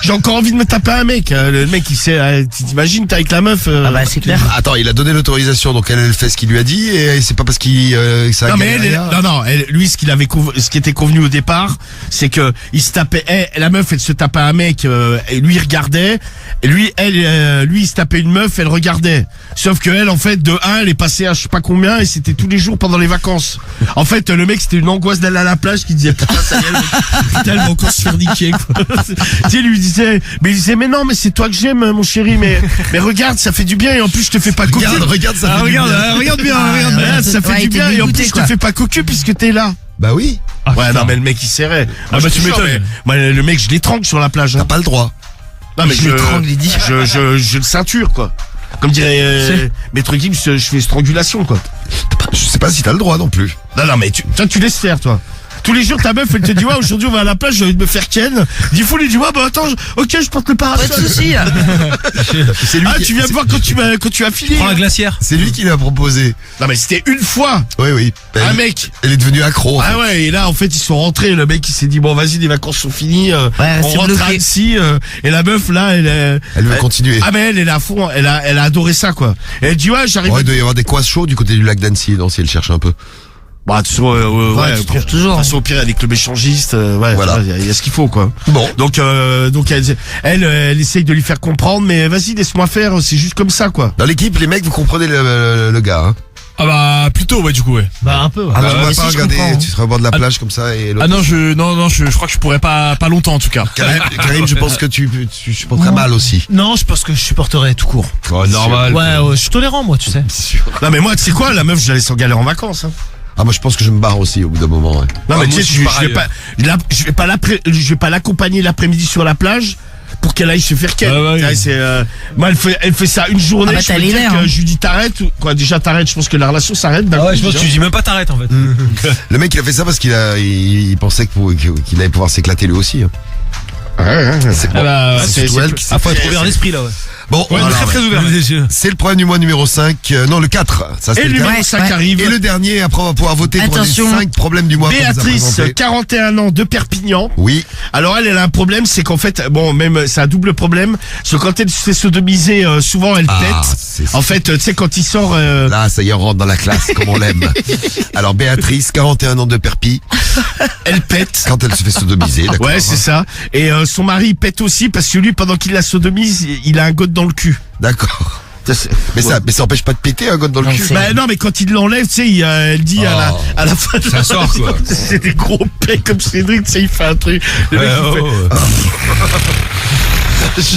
j'ai encore envie de me taper un mec. Le mec il sait, t'imagines t'es avec la meuf. Ah bah c'est clair. Attends, il a donné l'autorisation, donc elle fait ce qu'il lui a dit, et c'est pas parce qu'il ça a Non mais gagné rien. lui ce qui était convenu au départ, c'est que il se tapait, la meuf elle se tapait un mec, et lui il regardait, et lui il se tapait une meuf, elle regardait. Sauf que elle en fait de 1 elle est passée à je sais pas combien et c'était tous les jours pendant les vacances. En fait le mec c'était une angoisse d'aller à la plage qui disait putain ça y est, putain elle va encore se faire niquer quoi. Tu sais lui disait mais non mais c'est toi que j'aime mon chéri mais regarde ça fait du bien et en plus je te fais pas cocu. Regarde, ça fait du Regarde, bien. regarde bien, Ah, regarde ouais, bien, ça fait ouais, du il était bien et en dégoûté, plus je te quoi. fais pas cocu puisque t'es là. Bah oui, Ouais, non, mais le mec il serrait. Ah, bah, je te tu jure, m'étonnes. mais moi, le mec je l'étrangle sur la plage. t'as Hein. pas le droit. Non mais Je l'étrangle, il dit. je le ceinture quoi. Comme dirait Maître Gims, je fais strangulation quoi. Je sais pas si t'as le droit non plus. Non mais tu laisses faire toi. Tous les jours ta meuf elle te dit ouais aujourd'hui on va à la plage, j'ai envie de me faire ken. Dis fou lui dit ouais bah attends ok je porte le Pas de parasol. soucis. C'est lui Ah qui- tu viens me voir quand tu as fini. Prends la glacière. C'est lui qui l'a proposé. Non mais c'était une fois. Oui. Un mec. Elle est devenue accro. Ah ouais et là en fait ils sont rentrés, le mec il s'est dit bon vas-y les vacances sont finies, on c'est rentre à bloqué. Annecy et la meuf là Elle veut continuer. Ah mais elle est à fond, elle a adoré ça quoi. Et elle dit ouais j'arrive. Ouais, il doit y avoir des coins chauds du côté du lac d'Annecy, non, si elle cherche un peu. Bah de toute façon, ouais, tu au trouves pire, toujours. de toute façon, au pire avec le échangiste, ouais, Voilà. il y a ce qu'il faut quoi. Bon. Donc elle essaye de lui faire comprendre, mais vas-y laisse-moi faire, c'est juste comme ça quoi. Dans l'équipe, les mecs, vous comprenez le gars, hein. Ah bah plutôt ouais du coup ouais. Bah un peu. Ouais. Ah, Tu bah, vas moi pas aussi, je regarder, comprends. tu seras au bord de la plage comme ça et l'autre- Ah non je crois que je pourrais pas longtemps en tout cas. Karim, je pense que tu supporterais mal aussi. Non, je pense que je supporterais tout court. Oh, normal. Ouais, je suis tolérant moi, tu sais. Non mais moi tu sais quoi, la meuf je la laisse en galère en vacances. Hein. Ah, moi, je pense que je me barre aussi au bout d'un moment, ouais. Non mais moi tu sais aussi, je pareil, vais pas l'accompagner l'après-midi sur la plage. Pour qu'elle aille se faire ken. Ah ouais. Ouais, moi elle fait ça une journée. Ah bah, je t'as peux les dire nerfs, que hein. je lui dis t'arrêtes ou quoi. Déjà t'arrêtes, je pense que la relation s'arrête. d'un Ah ouais, coup, je pense que déjà. tu dis même pas t'arrêtes en fait. Le mec, il a fait ça parce il pensait qu'il allait pouvoir s'éclater lui aussi. Hein. C'est Ah bah, ouais, c'est surtout elle qui s'est Ah, faut être fait- ouvert d'esprit là, ouais. Bon, Ouais, voilà, très très ouais. ouvert. C'est le problème du mois numéro 5. Non, le 4. Ça, Et c'était le le numéro 4. 5 ouais. arrive. Et le dernier, après, on va pouvoir voter pour les Attention. 5 problèmes du mois qu'on vous a Béatrice, présentés. 41 ans, de Perpignan. Oui. Alors elle a un problème, c'est qu'en fait, bon, même c'est un double problème, parce que quand elle se fait sodomiser, souvent elle Ah, pète. c'est- En fait, tu sais, quand il sort, Là, ça y est, on rentre dans la classe, comme on l'aime. Alors, Béatrice, 41 ans de perpis, elle pète. quand elle se fait sodomiser, d'accord. Ouais, c'est ça. Et son mari pète aussi parce que lui, pendant qu'il la sodomise, il a un gosse dans le cul. D'accord. Ça, c'est- Mais ça empêche pas de péter un gosse dans le Non, cul. c'est- Bah non, mais quand il l'enlève, tu sais, elle dit à la fin de Ça sort, quoi. C'est des gros pecs comme Cédric, tu sais, il fait un truc. Le mec, il fait-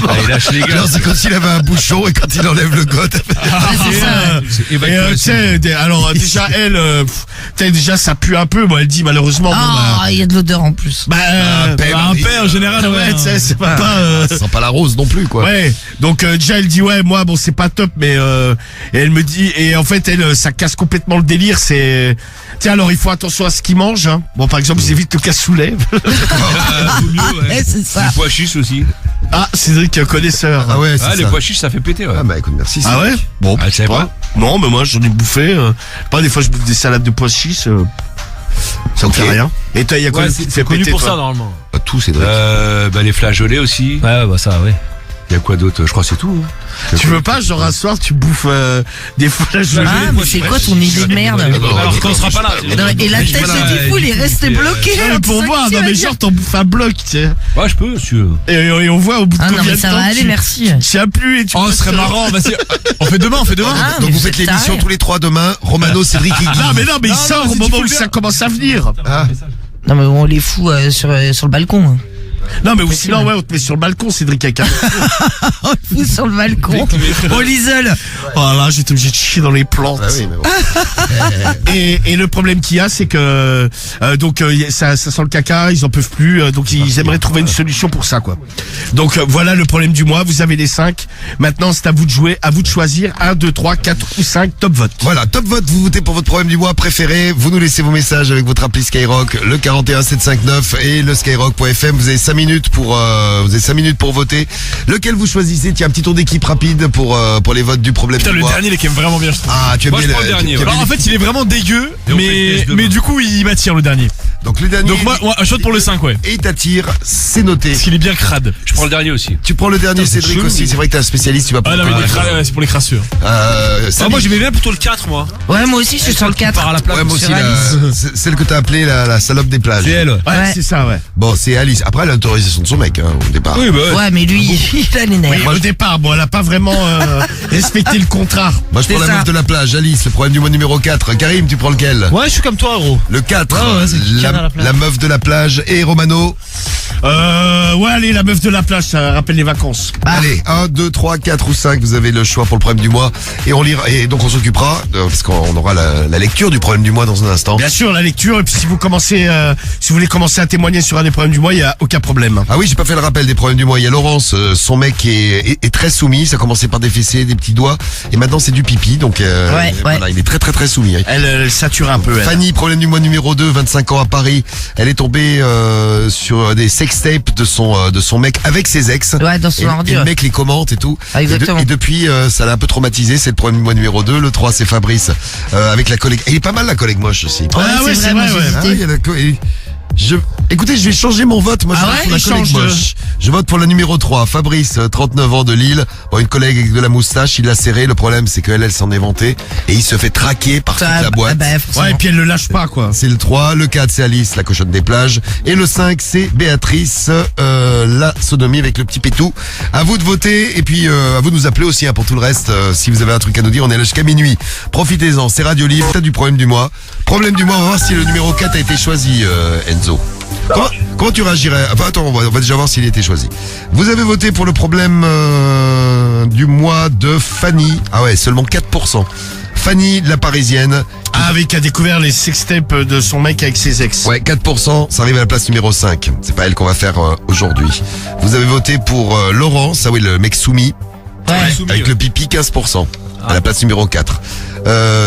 Ah, il lâche les gars. Non, c'est quand il avait un bouchon et quand il enlève le gosse. c'est ça. C'est Et évacuation. tu sais, alors déjà elle, tu sais, déjà ça pue un peu. Bon, elle dit malheureusement. bon, Ah, il y a de l'odeur en plus. bah, paix, Un Marie. père en général ouais, tu sais, c'est pas. Ça sent pas la rose non plus, quoi. Ouais, donc déjà elle dit ouais moi bon c'est pas top mais et elle me dit et en fait elle ça casse complètement le délire c'est tiens alors il faut attention à ce qu'il mange hein. Bon par exemple ils évitent le cassoulet. Ah, vaut mieux, ouais. Ouais, c'est ça. Les pois chiches aussi. Ah Cédric connaisseur. Ah ouais, c'est Ah, les ça. pois chiches, ça fait péter, ouais. Ah bah écoute, merci. Ah ouais bon Ah, tu savais pas non mais moi j'en ai bouffé pas des fois je bouffe des salades de pois chiches ça me Ok. fait rien. Et toi il y a quoi Ouais, qui te c'est fait connu péter, pour toi ça normalement. Ah, tout, Cédric. Bah, les flageolets aussi. Ouais, bah ça, ouais. Il y a quoi d'autre? Je crois que c'est tout. hein. Tu veux pas genre un soir tu bouffes des flageolets. Ah, mais c'est quoi ton idée de merde? Alors quand on sera pas là. Non, et la tête Voilà, de Diffoul est restée bloquée. Non, mais pour voir, non mais genre t'en bouffes un bloc, tu sais. Ouais, je peux, si tu veux. Et on voit au bout de Ah non, combien mais de ça temps va aller, tu- merci. Tu tiens plus et tu. Oh, ce serait marrant. Bah, on fait demain. Ah, Donc mais vous faites c'est l'émission taré. tous les trois demain. Romano, Cédric et Guy. Non mais il sort au moment où ça commence à venir. Ah, Non, mais on les fout sur le balcon. hein. Non mais ou sinon ouais on te met sur le balcon Cédric Caca. On le fout sur le balcon. On l'isole. Oh là j'étais obligé de chier dans les plantes. bah oui, mais bon. Et le problème qu'il y a c'est que donc ça sent le caca, ils en peuvent plus donc ils aimeraient trouver une solution pour ça quoi. Donc voilà le problème du mois, vous avez les 5. Maintenant c'est à vous de jouer, à vous de choisir 1 2 3 4 ou 5 top vote. Voilà, top vote, vous votez pour votre problème du mois préféré, vous nous laissez vos messages avec votre appli Skyrock, le 41759 et le skyrock.fm, vous avez 5 minutes pour voter. Lequel vous choisissez? Tiens, un petit tour d'équipe rapide pour les votes du problème Putain, du le mois. dernier il est quand même vraiment bien je trouve. Ah, tu as Moi, bien je prends le dernier, tu as ouais. bien Alors en fait il est vraiment dégueu Et on fait le test demain. mais du coup il m'attire le dernier. Donc le dernier. Donc moi un shot pour le 5 ouais. Et il t'attire, c'est noté. Parce qu'il est bien crade. Je prends le dernier aussi. Tu prends le dernier, Cédric chaud, aussi. mais- C'est vrai que t'es un spécialiste, tu vas Ah non mais il est ouais, c'est pour les crassures. Samy. moi j'aimais bien plutôt le 4 moi. Ouais, moi aussi, je suis sur le 4. part à la plage. Ouais, moi aussi, sur Alice. celle que t'as appelée la salope des plages. C'est elle. Ouais, Ouais. c'est ça ouais. Bon, c'est Alice. Après, elle a l'autorisation de son mec, hein, au départ. Oui, bah ouais. Ouais, mais lui, il a les nerfs. Au départ bon elle a pas vraiment respecté le contrat. Moi, je prends C'est la ça. meuf de la plage, Alice, le problème du mois numéro 4. Karim, tu prends lequel? Ouais, je suis comme toi, gros. Le 4, Ouais, c'est qui canne à la plage. la meuf de la plage et Romano. Ouais, allez, la meuf de la plage, ça rappelle les vacances. Allez, 1, 2, 3, 4 ou 5, vous avez le choix pour le problème du mois. Et on lira, et donc on s'occupera, parce qu'on aura la lecture du problème du mois dans un instant. Bien sûr, la lecture, et puis si vous voulez commencer à témoigner sur un des problèmes du mois, il y a aucun problème. Ah oui, j'ai pas fait le rappel des problèmes du mois. Il y a Laurence, son mec est très soumis. Ça a commencé par des fessées, des petits doigts, et maintenant c'est du pipi. Donc voilà, il est très très très soumis. Elle sature un peu, elle. Fanny, problème du mois numéro 2, 25 ans à Paris. Elle est tombée sur des sextapes de son mec avec ses ex. Ouais, dans son ordi. Et le mec les commente et tout. Ah, exactement. Et depuis, ça l'a un peu traumatisé. C'est le problème du mois numéro 2. Le 3, c'est Fabrice avec la collègue. Et il est pas mal la collègue moche aussi. Ah ouais, c'est vrai, moi, ouais. j'ai Ah hésité. oui, il y a écoutez, je vais changer mon vote. Moi, je Ah vote ouais, pour la il collègue change de- moche. Je vote pour la numéro 3, Fabrice, 39 ans de Lille. Bon, une collègue avec de la moustache, il l'a serré. Le problème, c'est qu'elle s'en est vantée. Et il se fait traquer par toute la boîte. Bah, forcément. Ouais, et puis elle le lâche pas, quoi. C'est le 3, le 4 c'est Alice, la cochonne des plages, et le 5 c'est Béatrice, la sodomie avec le petit pétou. À vous de voter, et puis à vous de nous appeler aussi pour tout le reste, si vous avez un truc à nous dire, on est là jusqu'à minuit. Profitez-en, c'est Radio Libre, t'as du problème du mois. Problème du mois, on va voir si le numéro 4 a été choisi, Enzo. Comment tu réagirais? Enfin attends, on va déjà voir s'il a été choisi. Vous avez voté pour le problème du mois de Fanny. Ah ouais, seulement 4%. Fanny, la parisienne. Ah, qui a découvert les sextapes de son mec avec ses ex. Ouais, 4%, ça arrive à la place numéro 5. C'est pas elle qu'on va faire aujourd'hui. Vous avez voté pour Laurence, ah oui, le mec soumis, Ouais. avec le pipi, 15%, à la place numéro 4.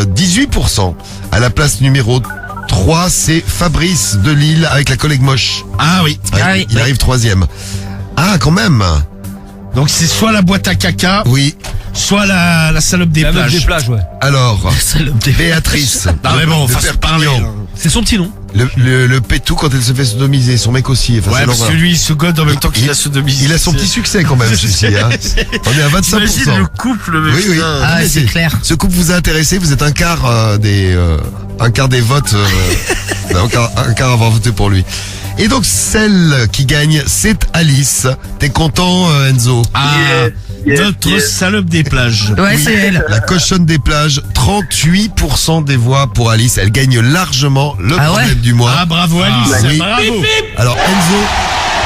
18%, à la place numéro 3, c'est Fabrice de Lille, avec la collègue moche. Ah oui. Ouais, Ah oui. il arrive 3e. Ah, quand même. Donc c'est soit la boîte à caca, Oui, soit la salope des La meuf plages. des plages, ouais. alors, Salope des- Béatrice. Non mais bon, de faut se parler. Perpignan. Hein. C'est son petit nom. Le pétou quand elle se fait sodomiser, son mec aussi. Enfin, Ouais, c'est parce l'horreur. que lui, il se gode en même temps qu'il Il- a sodomisé. Il a son petit succès quand même, celui-ci. Hein. On est à 25%. T'imagines le couple, mais Oui, oui. putain. Ah, Mais c'est clair. Ce couple vous a intéressé, vous êtes un quart des votes, un quart à avoir voté pour lui. Et donc celle qui gagne, c'est Alice. T'es content, Enzo? Ah, notre salope des plages. Ouais, Oui, c'est elle. La cochonne des plages, 38% des voix pour Alice. Elle gagne largement le Ah ouais problème du mois. Ah, bravo Alice, oui. bravo. Alors Enzo,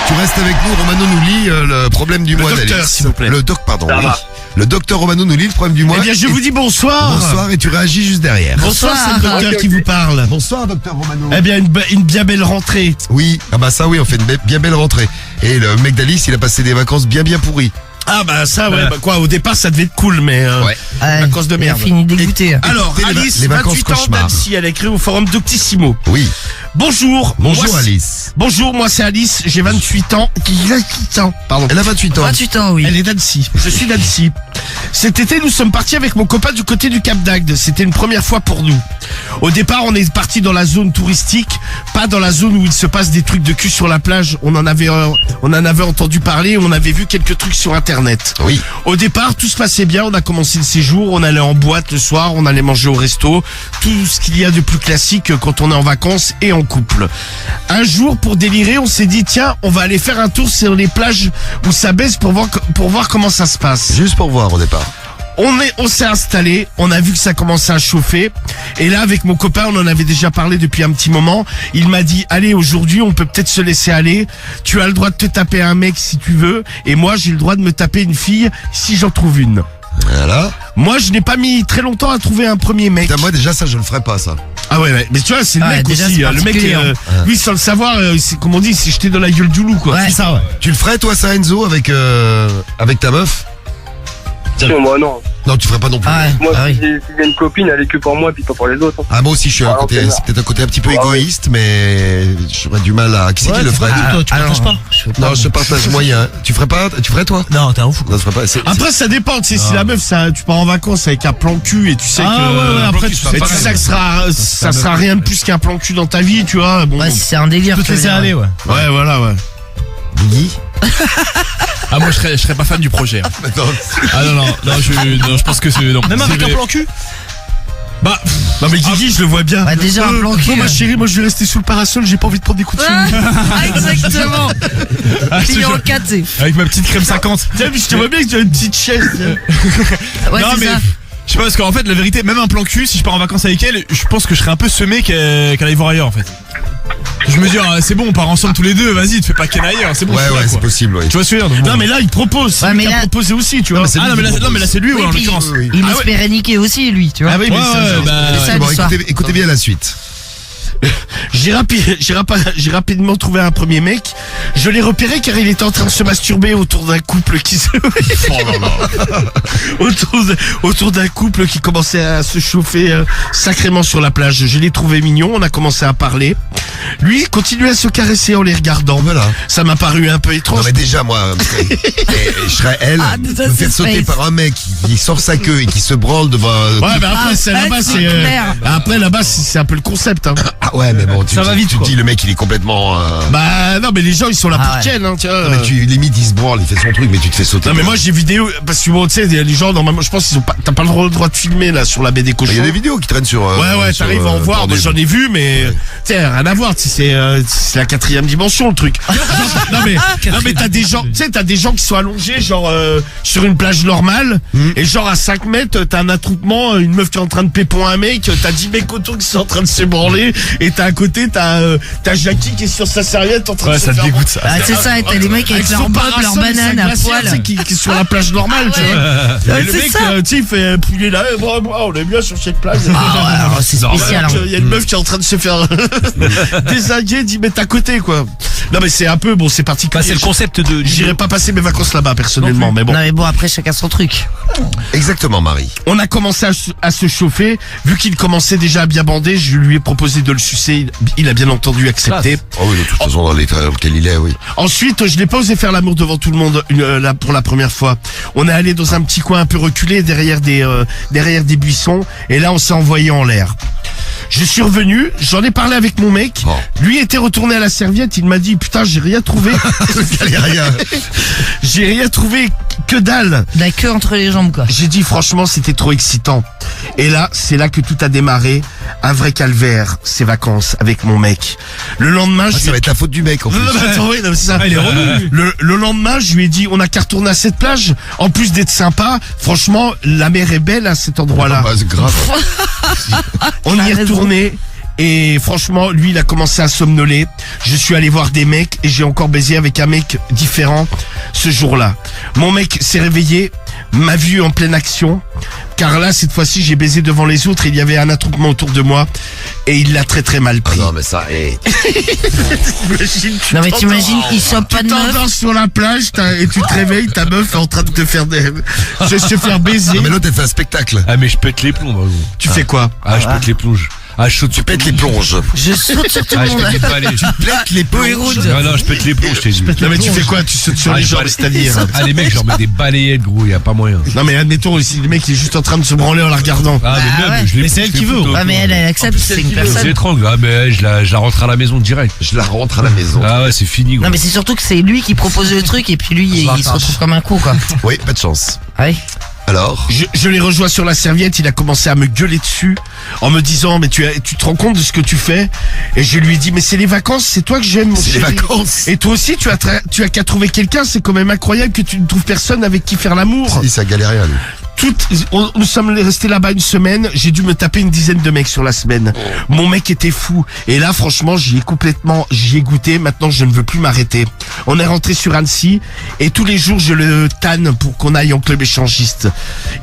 tu restes avec nous. Romano nous lit le problème du mois docteur, d'Alice. s'il vous plaît. Le doc, pardon. Ça oui. va. Le docteur Romano nous lit le problème du mois. Eh bien, je vous dis bonsoir. Bonsoir et tu réagis juste derrière. Bonsoir, c'est le docteur qui vous parle. Bonsoir docteur Romano. Eh bien, une bien belle rentrée. Oui, ah bah ça oui, on fait une bien belle rentrée. Et le mec d'Alice, il a passé des vacances bien pourries. Ah bah ça, ouais, bah quoi, au départ, ça devait être cool, mais... Ouais. Ouais, vacances de il a merde. fini dégoûté. Alors, Écoutez, les Alice, vacances 28 ans, cauchemars. d'Annecy, elle a écrit au forum Doctissimo. Oui. Bonjour. Bonjour moi, Alice. Bonjour, moi c'est Alice, j'ai 28 ans. Il a 28 ans, pardon. Elle a 28 ans. 28 ans, oui. Elle est d'Annecy. Je suis d'Annecy. Cet été, nous sommes partis avec mon copain du côté du Cap d'Agde. C'était une première fois pour nous. Au départ, on est parti dans la zone touristique, pas dans la zone où il se passe des trucs de cul sur la plage. On en avait entendu parler, on avait vu quelques trucs sur Internet. Oui. Au départ, tout se passait bien. On a commencé le séjour, on allait en boîte le soir, on allait manger au resto. Tout ce qu'il y a de plus classique quand on est en vacances et en couple. Un jour, pour délirer, on s'est dit, tiens, on va aller faire un tour sur les plages où ça baisse pour voir comment ça se passe. Juste pour voir au départ. On s'est installé, on a vu que ça commençait à chauffer. Et là, avec mon copain, on en avait déjà parlé depuis un petit moment. Il m'a dit, allez, aujourd'hui, on peut peut-être se laisser aller. Tu as le droit de te taper un mec si tu veux. Et moi, j'ai le droit de me taper une fille si j'en trouve une. Voilà. Moi, je n'ai pas mis très longtemps à trouver un premier mec. Putain, moi déjà ça je le ferai pas ça. Ah ouais, mais tu vois, c'est le Ouais, mec déjà, aussi. c'est Le mec, particulier, hein. lui, sans le savoir, c'est comme on dit, c'est jeté dans la gueule du loup, quoi. Ouais. C'est ça, ouais. Tu le ferais toi ça Enzo avec ta meuf? Moi non. Non, tu ferais pas non plus. Ah ouais, Moi, ah oui. si j'ai une copine, elle est que pour moi, puis pas pour les autres. Ah moi aussi je suis Ah, un côté, ok, c'est peut-être un côté un petit peu Ah, oui. égoïste, mais j'aurais du mal à. Qui c'est qui le ferait? Toi, tu partages pas. Je fais pas. Non, je partage moyen. Tu ferais pas? Tu ferais toi? Non, t'es un ouf. Non, je ferais pas. C'est- Après, ça dépend, tu sais, si la meuf, tu pars en vacances avec un plan cul et tu sais Ah, que. ouais, ouais, après, tu sais mais pas tu sais grave. que ça sera rien de plus qu'un plan cul dans ta vie, tu vois. Bon. Ouais, si c'est un délire. Tu peux te tu veux laisser dire. aller, ouais. Ouais, voilà, ouais. Guigui? Ah, moi, je serais pas fan du projet. hein. Non. Ah, non, je pense que c'est, non. Même avec C'est- un plan cul. Bah, Non, mais Guigui, je le vois bien. Ouais, déjà, un plan cul, Non, ma hein. chérie, moi, je vais rester sous le parasol, j'ai pas envie de prendre des coups de fil. Ah, exactement. ah, je te Client jure, 4, c'est. avec ma petite crème 50. Tiens, mais je te vois bien que tu as une petite chaise. Ouais, Non, c'est mais ça. je sais pas, parce qu'en fait, la vérité, même un plan cul, si je pars en vacances avec elle, je pense que je serais un peu semé qu'elle aille voir ailleurs, en fait. Je me dis, c'est bon, on part ensemble tous les deux, vas-y, te fais pas qu'elle ailleurs, c'est bon. Ouais, je suis là, ouais, c'est quoi. possible, ouais. Tu vois ce que je veux dire? Non mais là il propose, c'est Ouais, lui mais qui a là- proposé aussi, tu vois. Ah non mais là c'est lui, ouais, en puis, l'occurrence. il espérait niquer aussi, lui, tu vois. Ah oui, mais Ouais, ça, ouais, bah, c'est ça, Bon, l'histoire. écoutez bien la suite. J'ai rapidement trouvé un premier mec. Je l'ai repéré car il était en train de se masturber autour d'un couple qui se... autour d'un couple qui commençait à se chauffer sacrément sur la plage. Je l'ai trouvé mignon, on a commencé à parler. Lui continuait à se caresser en les regardant. Voilà. Ça m'a paru un peu Non étrange. mais déjà moi, je serais elle, Ah, me ça, faire c'est sauter space. par un mec qui sort sa queue et qui se branle devant. Ouais, mais après, c'est Ah, là-bas, c'est c'est clair. après là-bas, c'est un peu le concept. Hein. Ah ouais, mais bon, tu Ça va vite, te quoi. dis le mec il est complètement. Bah non, mais les gens ils sont là Ah pour ouais. Ken, hein, tiens. Non, mais tu limite il se branle, il fait son truc, mais tu te fais sauter. Non mais moi j'ai vidéo parce que bon tu sais les gens normalement je pense qu'ils ont pas t'as pas le droit de filmer là sur la baie des cochons. il y a des vidéos qui traînent sur. Ouais, sur, t'arrives à en voir. Moi, Pornhub. j'en ai vu, mais tu sais, rien à voir. Tu sais, c'est la 4e dimension le truc. non mais t'as des gens, tu sais, t'as des gens qui sont allongés genre sur une plage normale et genre à 5 mètres, t'as un attroupement, une meuf qui est en train de pépon un mec, t'as 10 mecs autour qui sont en train de se branler et t'as à côté t'as Jackie qui est sur sa serviette en train de Ouais, se ça te faire dégoûte ça. Ah, c'est ça, et t'as les mecs avec son leur bob, leur parasol et sa banane à glacière, poil. tu sais, qui est sur la plage normale, tu vois. Ouais, Et le c'est mec, ça. tu sais, il fait pouiller là, on est bien sur cette plage. Ah ouais, alors, c'est spécial. hein. Il y a une meuf qui est en train de se faire désinguer, 10 mètres à côté, quoi. Non, mais c'est un peu, bon, c'est particulier. Bah, c'est le concept de. J'irai pas passer mes vacances là-bas, personnellement, mais bon. Non mais bon, après chacun son truc. Exactement, Marie. On a commencé à se chauffer. Vu qu'il commençait déjà à bien bander, je lui ai proposé de le sucer. Il a bien entendu accepté. Oh oui, de toute façon dans l'état dans lequel il est, oui. Ensuite, je n'ai pas osé faire l'amour devant tout le monde là, pour la première fois. On est allé dans un petit coin un peu reculé derrière des buissons et là on s'est envoyé en l'air. Je suis revenu, j'en ai parlé avec mon mec. Oh. Lui était retourné à la serviette, il m'a dit putain j'ai rien trouvé. Il y a rien. J'ai rien trouvé, que dalle. La queue entre les jambes, quoi. J'ai dit franchement c'était trop excitant. Et là c'est là que tout a démarré. Un vrai calvaire, ces vacances avec mon mec. Le lendemain Ah, je ça lui va être la faute du mec en plus. non, mais attends, oui, non, mais c'est ça. Ah, il est relou. Le lendemain, je lui ai dit, on a qu'à retourner à cette plage. En plus d'être sympa, franchement, la mer est belle à cet endroit-là. Bah, c'est grave. On y T'as est raison. retourné. Et franchement, lui, il a commencé à somnoler. Je suis allé voir des mecs et j'ai encore baisé avec un mec différent ce jour-là. Mon mec s'est réveillé, m'a vu en pleine action. Car là, cette fois-ci, j'ai baisé devant les autres. Il y avait un attroupement autour de moi et il l'a très très mal Ah pris. non, mais ça, T'imagines, tu Non mais t'endors- t'imagines, il chope pas Tu de meuf. t'endors sur la plage et tu te réveilles, ta meuf est en train de te faire se faire baiser. non, mais l'autre elle fait un spectacle. Ah mais je pète les plombs, moi, gros. Tu fais quoi? Ah, je pète les plonges. Ah, je saute Tu pètes les plonges. Je saute sur tout Ah, le je monde. pète les balais. Pètes les plonges. Ah non, je pète les plombs, je t'ai dit. Non mais tu fais quoi? Tu sautes sur Ah, les je jambes, balai- c'est-à-dire? Ah, les mecs, je leur mets des balayettes, gros, y a pas moyen. Non mais admettons si le mec il est juste en train de se branler en la regardant. Ah, mais Bah, même, ouais. je les Mais c'est pousse, elle je qui les veut. pousse Ah mais elle accepte, c'est une C'est personne. étrange. Ah mais je la rentre à la maison direct. Je la rentre à la maison. Ah ouais, c'est fini, gros. Non mais c'est surtout que c'est lui qui propose le truc et puis lui il se retrouve comme un con, quoi. Oui, pas de chance. Ah oui. Alors Je l'ai rejoint sur la serviette, il a commencé à me gueuler dessus en me disant mais tu te rends compte de ce que tu fais? Et je lui ai dit mais c'est les vacances, c'est toi que j'aime mon C'est les chéri. vacances. Et toi aussi tu as qu'à trouver quelqu'un, c'est quand même incroyable que tu ne trouves personne avec qui faire l'amour. Il ça galère rien, lui. Nous sommes restés là-bas une semaine, j'ai dû me taper une dizaine de mecs sur la semaine. Mon mec était fou. Et là, franchement, j'y ai goûté. Maintenant, je ne veux plus m'arrêter. On est rentré sur Annecy et tous les jours, je le tanne pour qu'on aille en club échangiste.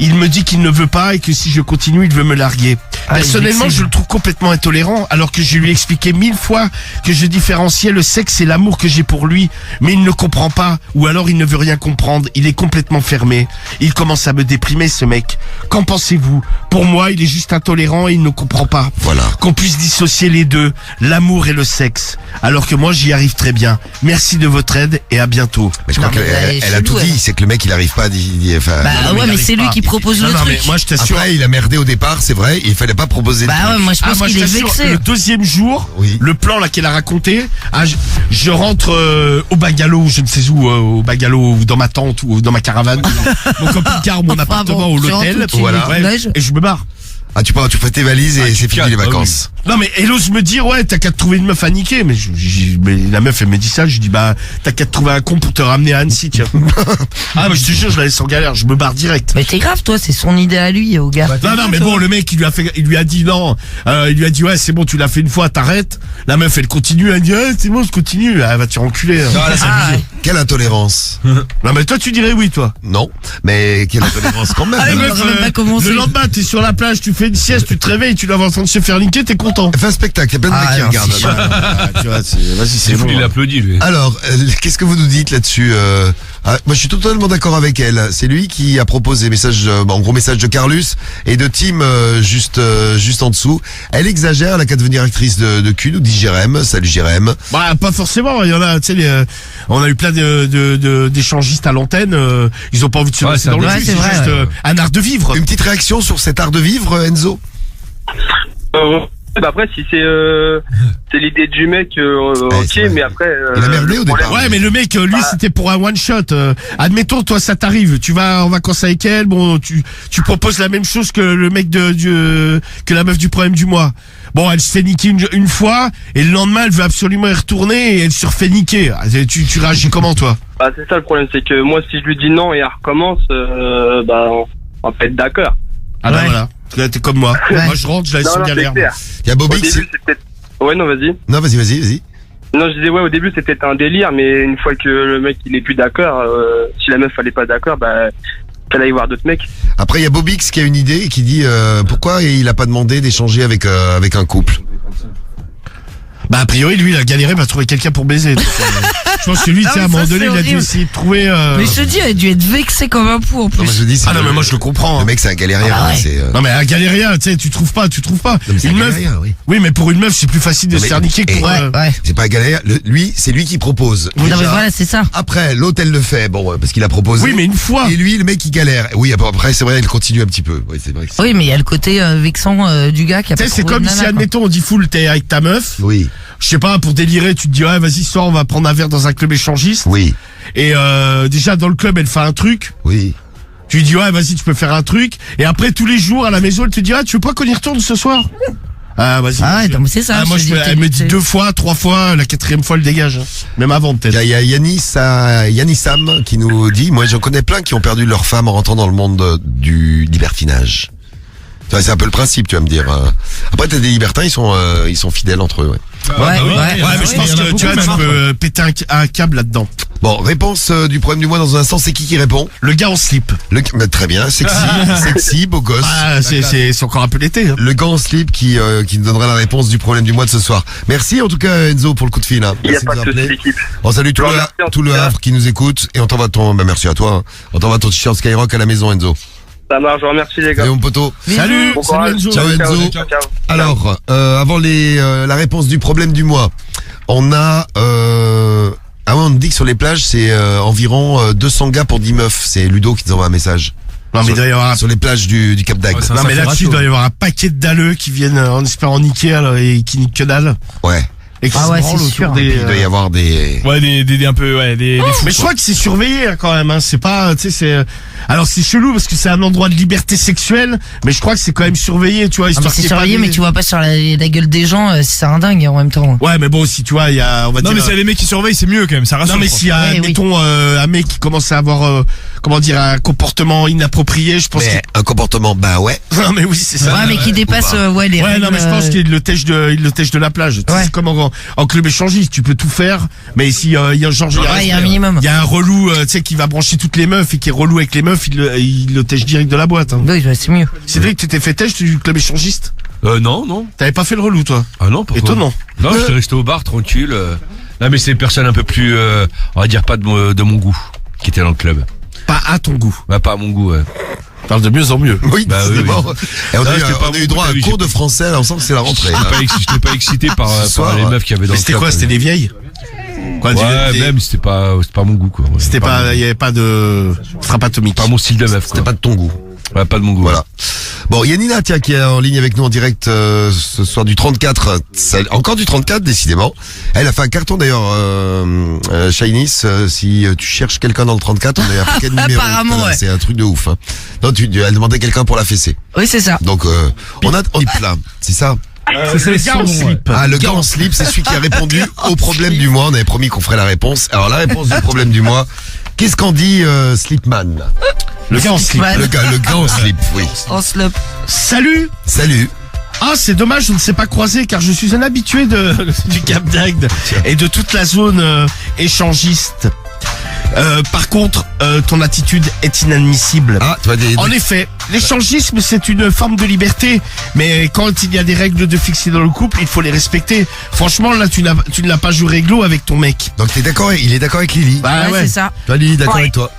Il me dit qu'il ne veut pas et que si je continue, il veut me larguer. Ah, il est Personnellement, vexé. je le trouve complètement intolérant alors que je lui ai expliqué 1000 fois que je différenciais le sexe et l'amour que j'ai pour lui. Mais il ne comprend pas ou alors il ne veut rien comprendre. Il est complètement fermé. Il commence à me déprimer, ce mec. Qu'en pensez-vous? Pour moi, il est juste intolérant et il ne comprend pas. Voilà. Qu'on puisse dissocier les deux, l'amour et le sexe. Alors que moi, j'y arrive très bien. Merci de votre aide et à bientôt. Mais je crois Non, mais qu'elle elle est a tout chelou, dit, elle. c'est que le mec il arrive pas à dire. Enfin, Bah non, mais ouais il mais arrive c'est lui pas. qui propose le Non, mais truc. moi, je t'assure. après il a merdé au départ, c'est vrai, il fallait pas proposer le Bah truc. ouais, moi je pense moi, qu'il je est t'assure, vexé. le deuxième jour, Oui. le plan là qu'elle a raconté, je rentre au bungalow, je ne sais où, au bungalow ou dans ma tente ou dans ma caravane, mon camping-car, mon Enfin, appartement bon, ou tu l'hôtel, rentres, tu voilà, neiges. et je me barre. Ah, tu fais tes valises et Ah, tu c'est fini calmes, les ah oui. vacances. Non mais elle ose me dire ouais t'as qu'à te trouver une meuf à niquer mais, mais la meuf elle me dit ça je dis bah t'as qu'à te trouver un con pour te ramener à Annecy tiens. Ah mais je te jure je la laisse en galère je me barre direct. Mais t'es grave, toi, c'est son idée à lui, au gars. Non mais bon le mec il lui a dit non il lui a dit ouais c'est bon tu l'as fait une fois t'arrêtes. La meuf elle continue elle dit c'est bon je continue elle va te enculer. Ah, ouais. Quelle intolérance. Non mais toi tu dirais oui toi. Non, mais quelle intolérance quand même. Allez, La mais meuf, on aurait pas commencé. le lendemain t'es sur la plage tu fais une sieste tu te réveilles tu la vois en train de se faire niquer t'es content. Fais un spectacle, il y a plein de Ah, mecs qui non, regardent. c'est Ah, tu vois vas-y C'est c'est fou, bon. il applaudit, lui. Alors, qu'est-ce que vous nous dites là-dessus moi, je suis totalement d'accord avec elle. C'est lui qui a proposé en gros message de Carlus et de Tim juste en dessous. Elle exagère, elle a qu'à devenir actrice de cul, nous dit Jérém. Salut Jérém. Bah pas forcément, il y en a, tu sais, on a eu plein d'échangistes à l'antenne, ils ont pas envie de se Ouais, lancer c'est dans le vrai, cul, c'est c'est vrai, juste ouais. un art de vivre. Une petite réaction sur cet art de vivre, Enzo? Bah après, si c'est l'idée du mec, c'est ok, vrai. mais après. Il a merdé le au problème- départ. Ouais, mais le mec, lui, c'était pour un one shot. Admettons, toi, ça t'arrive, tu vas en vacances avec elle, bon, tu proposes la même chose que le mec que la meuf du problème du mois. Bon, elle se fait niquer une fois, et le lendemain, elle veut absolument y retourner, et elle se refait niquer. Ah, tu réagis comment, toi? Bah, c'est ça le problème, c'est que moi, si je lui dis non et elle recommence, bah, on peut être d'accord. Ah bah Ouais. voilà, là, t'es comme moi. Ouais. Moi, je rentre, je la laisse Non, en non, c'est galère. clair. Il y a Au Bobby. début, c'était. Ouais, non, vas-y. Non, vas-y. Non, je disais, ouais, au début, c'était un délire, mais une fois que le mec, il est plus d'accord, si la meuf, elle est pas d'accord, bah, qu'elle aille voir d'autres mecs. Après, il y a Bobix qui a une idée et qui dit pourquoi il a pas demandé d'échanger avec un couple. Bah a priori lui il a galéré pour trouver quelqu'un pour baiser. Donc, je pense que lui Ah tu sais, à un oui, moment ça, donné c'est il a dû horrible. essayer de trouver. Mais je te dis, elle a dû être vexée comme un pou, en Non, mais plus. je dis, c'est Ah non mais moi je le comprends. le Hein. mec, c'est un galérien. Ah ouais. C'est, Non mais un galérien tu sais tu trouves pas. Non, mais c'est Une un meuf. galérien, oui. Oui mais pour une meuf c'est plus facile de Non, se mais- faire niquer que et- pour. Ouais. C'est pas un galérien. C'est lui qui propose. Non, Déjà. mais voilà, c'est ça. Après, l'autre, elle le fait. Bon, parce qu'il a proposé. Oui mais une fois. Et lui, le mec, il galère. Oui, après, c'est vrai, il continue un petit peu. Oui, c'est vrai. Oui, mais il y a le côté vexant du gars qui a Tu pas sais c'est trouvé comme de si nana, quoi. admettons on dit full t'es avec ta meuf. Oui, Je sais pas pour délirer tu te dis ouais vas-y soir on va prendre un verre dans un club échangiste. oui, Et déjà dans le club elle fait un truc. oui. Tu lui dis ouais vas-y tu peux faire un truc. Et après tous les jours à la maison elle te dit ah tu veux pas qu'on y retourne ce soir? Ah vas-y. Ah ouais, non, mais c'est ça. Ah, moi, elle me dit 2 fois, 3 fois, la 4e fois, elle dégage. Hein. Même avant, Il peut-être. y a Yannis Sam qui nous dit, moi j'en connais plein qui ont perdu leur femme en rentrant dans le monde du libertinage. Tu vois, c'est un peu le principe, tu vas me dire. Après, t'as des libertins, ils sont fidèles entre eux. Ouais. Ouais, oui, ouais. Ouais, mais je pense que tu vois, tu peux péter un câble là-dedans. Bon, réponse du problème du mois dans un instant, c'est qui répond? Le gars en slip. Bah, très bien, sexy, beau gosse. Ah, c'est encore un peu l'été. Hein. Le gars en slip qui nous donnera la réponse du problème du mois de ce soir. Merci en tout cas Enzo pour le coup de fil. Hein. Il n'y a Merci pas nous de souci, appeler. l'équipe. On salue tout Je vous remercie, en tout le tout cas. Havre qui nous écoute et on t'envoie merci à toi. Hein. On t'envoie ton t-shirt Skyrock à la maison Enzo. Ça marche, je vous remercie, les gars. Salut mon poteau. Salut, Bon salut courage. Enzo. Ciao, Enzo. Ciao. Alors, avant la réponse du problème du mois, on a on dit que sur les plages c'est environ 200 gars pour 10 meufs. C'est Ludo qui nous envoie un message. Non, mais il doit y avoir Sur les plages du Cap d'Agde. Ouais, ça- non, mais fait là-dessus, il ratio. doit y avoir un paquet de dalleux qui viennent en espérant niquer alors, et qui niquent que dalle. Ouais. Et qui Ah se ouais, branlent c'est autour sûr. des. Il doit y avoir des... Ouais, des un peu, ouais, des fous. Mais je crois que c'est surveillé hein, quand même. Hein. C'est pas, tu sais, c'est. Alors c'est chelou parce que c'est un endroit de liberté sexuelle, mais je crois que c'est quand même surveillé, tu vois. Ah, mais Histoire c'est qu'il y ait pas surveillé, des- mais tu vois pas sur la gueule des gens, c'est un dingue en même temps. Ouais, mais bon, si tu vois, il y a, on va Non, dire. mais s'il y a des mecs qui surveillent, c'est mieux quand même, ça rassure. Non mais je pense. s'il y a, Oui, oui. mettons, un mec qui commence à avoir, comment dire, un comportement inapproprié, je pense Mais un comportement, bah ouais. que... Non mais oui, c'est ça. Ouais, mais qui dépasse les Ouais, règles. non mais je pense qu'il le tèche de la plage. Tu sais, Ouais. C'est comme en club échangiste, tu peux tout faire, mais si il y a genre, Ouais, il y a un minimum. il y a un relou, tu sais, qui va brancher toutes les meufs et qui est relou avec les meufs, il le tèche direct de la boîte. Hein. Oui, c'est mieux. Cédric, tu t'es fait tèche du club échangiste? Non. T'avais pas fait le relou, toi? Ah non, pourquoi? Étonnant. Non, j'étais resté au bar, tranquille. Non, mais c'est des personnes un peu plus, on va dire pas de mon goût, qui étaient dans le club. Pas à ton goût. Bah, pas à mon goût, ouais. Parle de mieux en mieux. Oui, Bah oui, décidément. oui. Et on Non, a eu, c'était pas on a eu beaucoup, droit à t'as un vu, cours j'ai- de français, là, on sent que c'est la rentrée. J'étais pas excité par soir, les meufs qui avaient dans Mais le c'était club. quoi? C'était des vieilles? Quoi, Ouais, même, c'était pas mon goût, quoi. Ouais, C'était pas, il y avait pas de frappe atomique. pas mon style de meuf, quoi. C'était pas de ton goût. Ouais, pas de mon goût. Voilà. Bon, il y a Nina, tiens, qui est en ligne avec nous en direct ce soir du 34. Encore du 34, décidément. Elle a fait un carton d'ailleurs, Shainis. Si tu cherches quelqu'un dans le 34, on est à quel numéro? Apparemment, ouais. C'est un truc de ouf. Hein. Non, elle demandait quelqu'un pour la fessée. Oui, c'est ça. Donc, on a là, c'est ça. C'est les gars en slip. slip. Ah, le gars en slip, c'est celui qui a répondu au problème du mois. On avait promis qu'on ferait la réponse. Alors, la réponse du problème du mois. Qu'est-ce qu'en dit Slipman? Le gars en slip. Ouais. Le gars en slip, oui. En slop. Salut. Salut. Ah, c'est dommage, je ne sais pas croiser car je suis un habitué du Cap d'Agde et de toute la zone échangiste. Par contre, ton attitude est inadmissible. Ah, tu vois En effet, l'échangisme c'est une forme de liberté, mais quand il y a des règles de fixer dans le couple, il faut les respecter. Franchement, là, tu ne l'as pas joué réglo avec ton mec. Donc il est d'accord avec Lily. Bah Ouais, c'est ça. Toi, Lily, d'accord avec toi.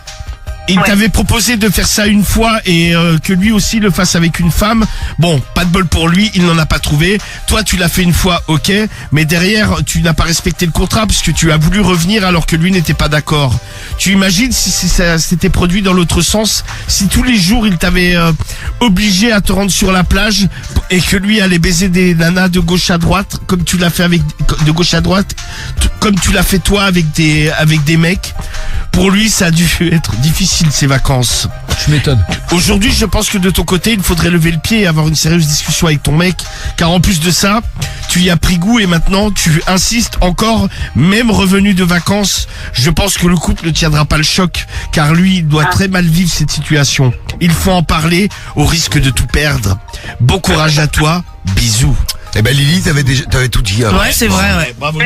Il t'avait proposé de faire ça une fois et que lui aussi le fasse avec une femme. Bon, pas de bol pour lui, il n'en a pas trouvé. Toi, tu l'as fait une fois, ok, mais derrière, tu n'as pas respecté le contrat puisque tu as voulu revenir alors que lui n'était pas d'accord. Tu imagines si ça s'était produit dans l'autre sens, si tous les jours il t'avait obligé à te rendre sur la plage et que lui allait baiser des nanas de gauche à droite, comme tu l'as fait de gauche à droite, comme tu l'as fait toi avec des mecs. Pour lui, ça a dû être difficile ces vacances. Je m'étonne. Aujourd'hui, je pense que de ton côté, il faudrait lever le pied et avoir une sérieuse discussion avec ton mec, car en plus de ça, tu y as pris goût et maintenant tu insistes encore, même revenu de vacances. Je pense que le couple ne tiendra pas le choc, car lui doit très mal vivre cette situation. Il faut en parler au risque de tout perdre. Bon courage à toi, bisous. Eh ben Lily, t'avais tout dit. Hein. Ouais, c'est vrai, ouais. Bravo.